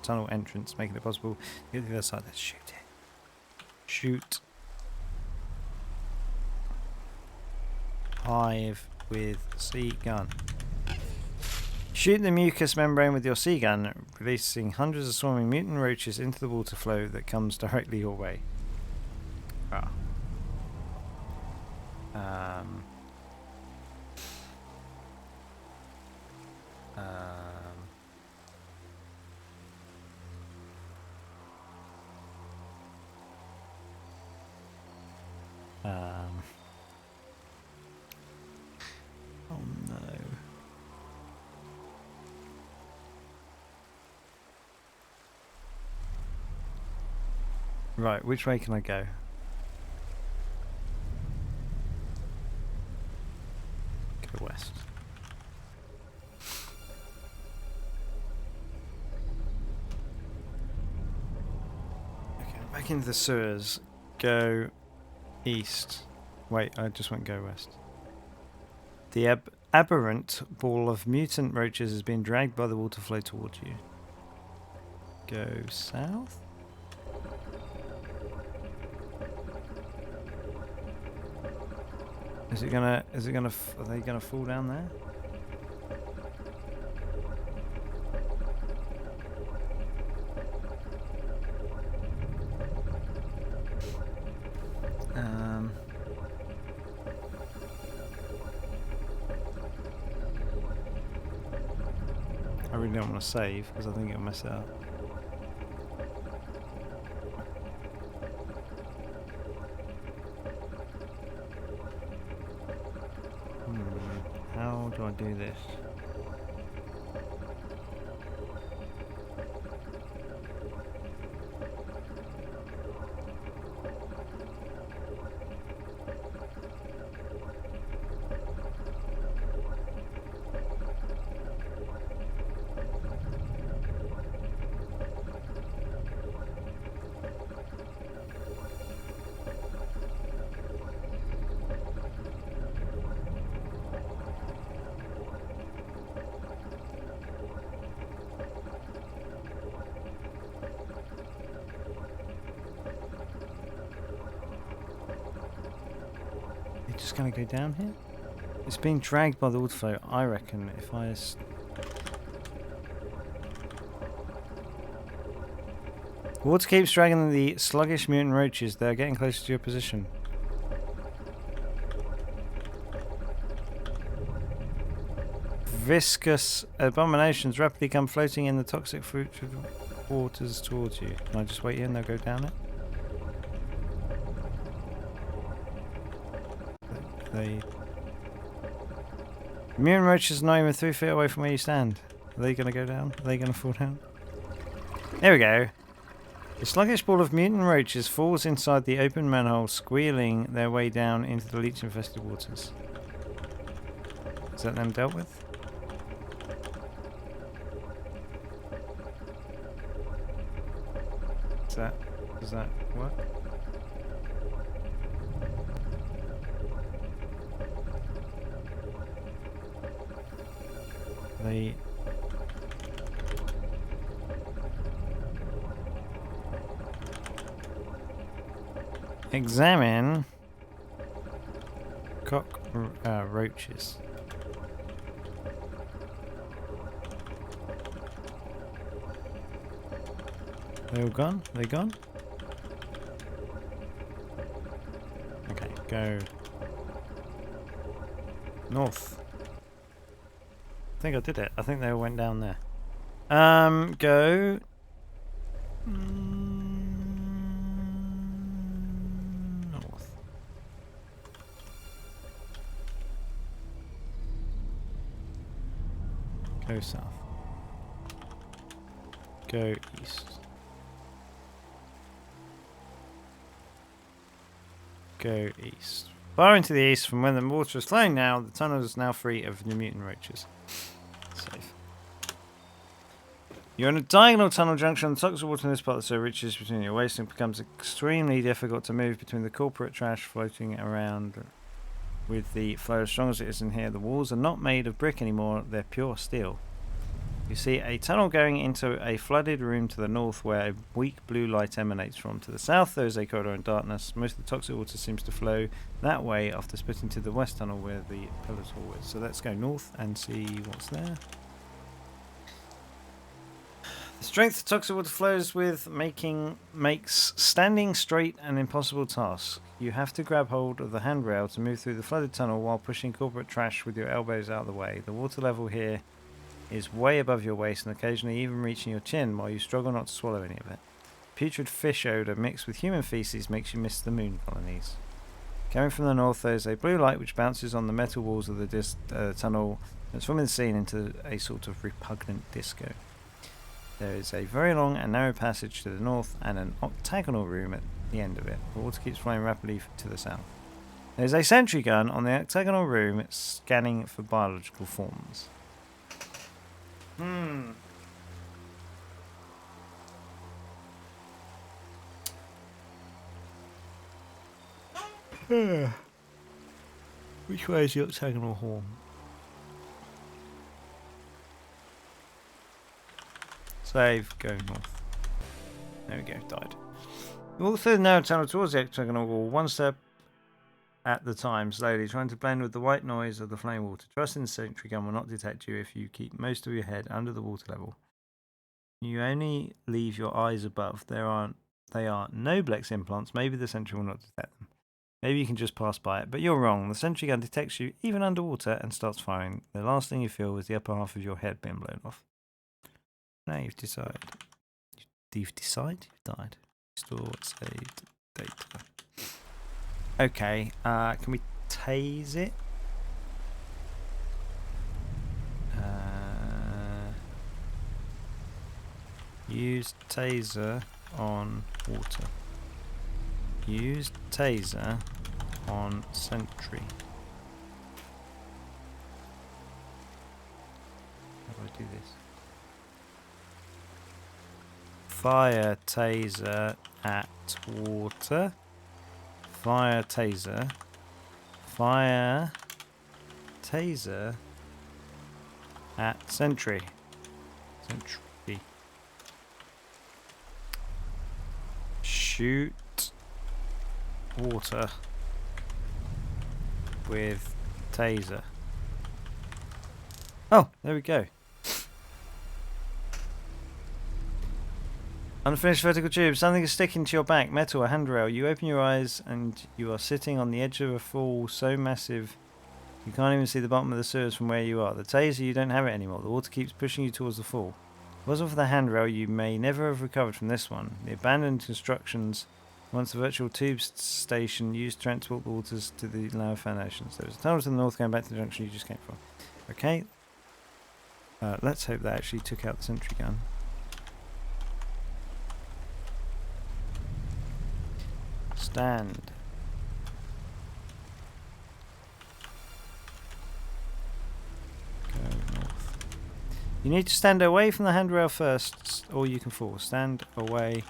tunnel entrance, making it possible to get to the other side. Let's shoot it. Shoot. Hive with sea gun. Shoot the mucus membrane with your sea gun, releasing hundreds of swarming mutant roaches into the water flow that comes directly your way. Oh no. Right, which way can I go? Go west. Okay, back into the sewers. Go east. Wait, I just went go west. The aberrant ball of mutant roaches has been dragged by the water flow towards you. Go south? Are they gonna fall down there? I really don't want to save because I think it'll mess it up. How do I do this? It's just gonna go down here? It's being dragged by the water flow. I reckon if I water keeps dragging the sluggish mutant roaches. They're getting closer to your position. Viscous abominations rapidly come floating in the toxic fruit waters towards you. Can I just wait here and they'll go down it? Mutant roaches are not even 3 feet away from where you stand. Are they going to go down? Are they going to fall down? There we go. The sluggish ball of mutant roaches falls inside the open manhole, squealing their way down into the leech-infested waters. Is that them dealt with? Does that work? They examine roaches. They all gone? Are they gone? Okay, go north. I think I did it. I think they all went down there. Go north. Go south. Go east. Go east. Far into the east from where the water is flowing now, the tunnel is now free of the mutant roaches. Safe. You're in a diagonal tunnel junction. The toxic water in this part of the sewer reaches between your waist and becomes extremely difficult to move between the corporate trash floating around with the flow as strong as it is in here. The walls are not made of brick anymore, they're pure steel. You see a tunnel going into a flooded room to the north where a weak blue light emanates from. To the south there is a corridor in darkness. Most of the toxic water seems to flow that way after splitting to the west tunnel where the pillars hall is. So let's go north and see what's there. The strength the toxic water flows with makes standing straight an impossible task. You have to grab hold of the handrail to move through the flooded tunnel while pushing corporate trash with your elbows out of the way. The water level here is way above your waist and occasionally even reaching your chin while you struggle not to swallow any of it. Putrid fish odour mixed with human feces makes you miss the moon colonies. Coming from the north, there is a blue light which bounces on the metal walls of the tunnel, transforming the scene into a sort of repugnant disco. There is a very long and narrow passage to the north and an octagonal room at the end of it. The water keeps flowing rapidly to the south. There is a sentry gun on the octagonal room scanning for biological forms. Which way is the octagonal horn? Save, go north. There we go, died. You walk through the narrow tunnel towards the octagonal wall, one step at the time, slowly, trying to blend with the white noise of the flame water. Trusting the sentry gun will not detect you if you keep most of your head under the water level. You only leave your eyes above. They are Noblex implants. Maybe the sentry will not detect them. Maybe you can just pass by it, but you're wrong. The sentry gun detects you even underwater and starts firing. The last thing you feel is the upper half of your head being blown off. Now you've decided. You've decided? You've died. Store saved data. Okay, can we tase it? Use taser on water. Use taser on sentry. How do I do this? Fire taser at water. Fire taser. Fire taser at sentry. Sentry. Shoot water with taser. Oh, there we go. Unfinished vertical tube. Something is sticking to your back. Metal, a handrail. You open your eyes and you are sitting on the edge of a fall so massive you can't even see the bottom of the sewers from where you are. The taser, you don't have it anymore. The water keeps pushing you towards the fall. If it wasn't for the handrail, you may never have recovered from this one. The abandoned constructions, once the virtual tube station, used to transport the waters to the lower foundations. There was a tunnel to the north going back to the junction you just came from. Okay. Let's hope that actually took out the sentry gun. Stand. Go north. You need to stand away from the handrail first, or you can fall. Stand away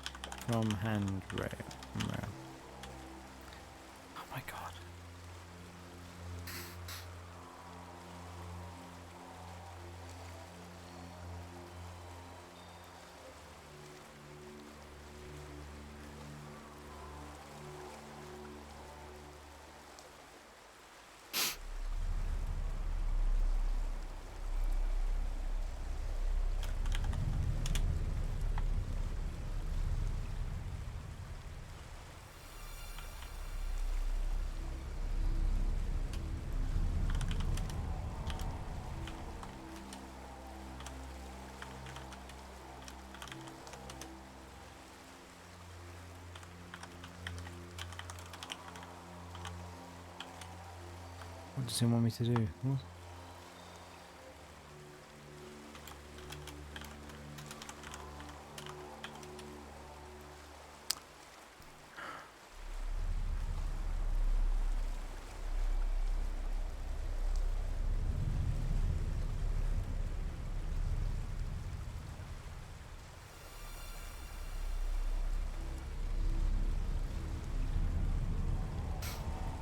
from handrail. Oh my god. What does he want me to do? What?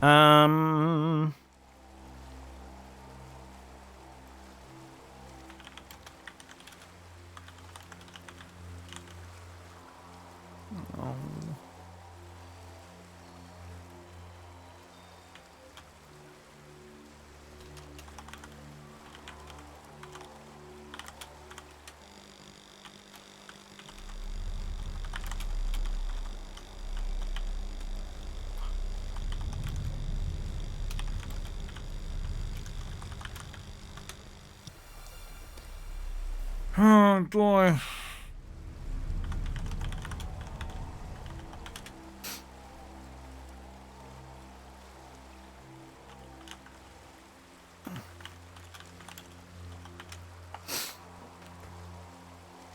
Oh. Oh boy.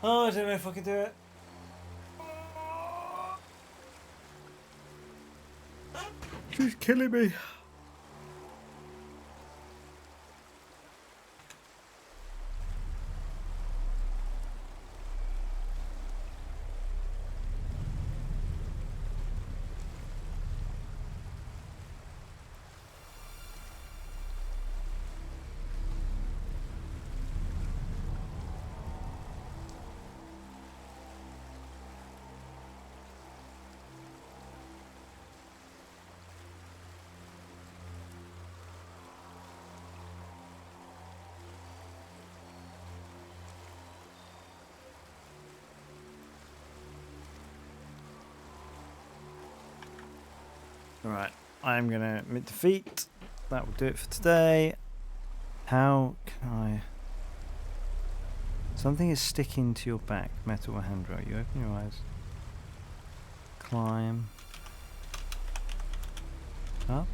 Oh, I don't know if I can do it. She's killing me. Alright, I'm gonna admit defeat. That will do it for today. How can I... Something is sticking to your back, metal or handrail. You open your eyes. Climb. Up.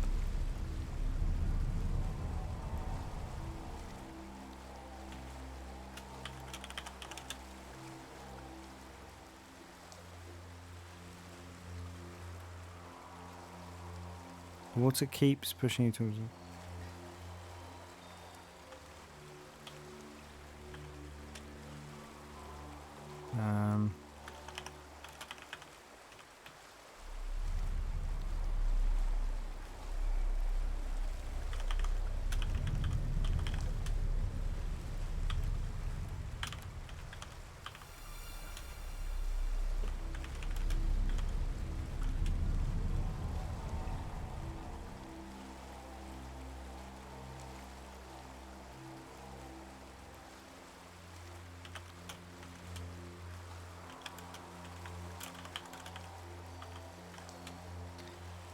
Water keeps pushing you towards it.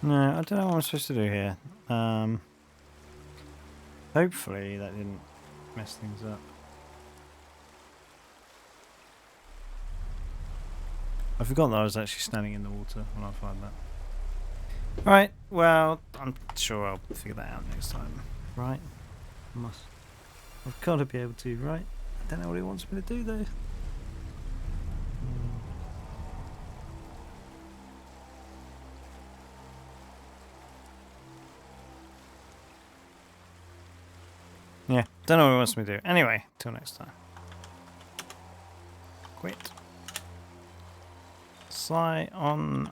No, I don't know what I'm supposed to do here. Hopefully that didn't mess things up. I forgot that I was actually standing in the water when I find that. Alright, well, I'm sure I'll figure that out next time. Right? I've got to be able to, right? I don't know what he wants me to do though. Yeah, don't know what he wants me to do. Anyway, till next time. Quit. Sayonara.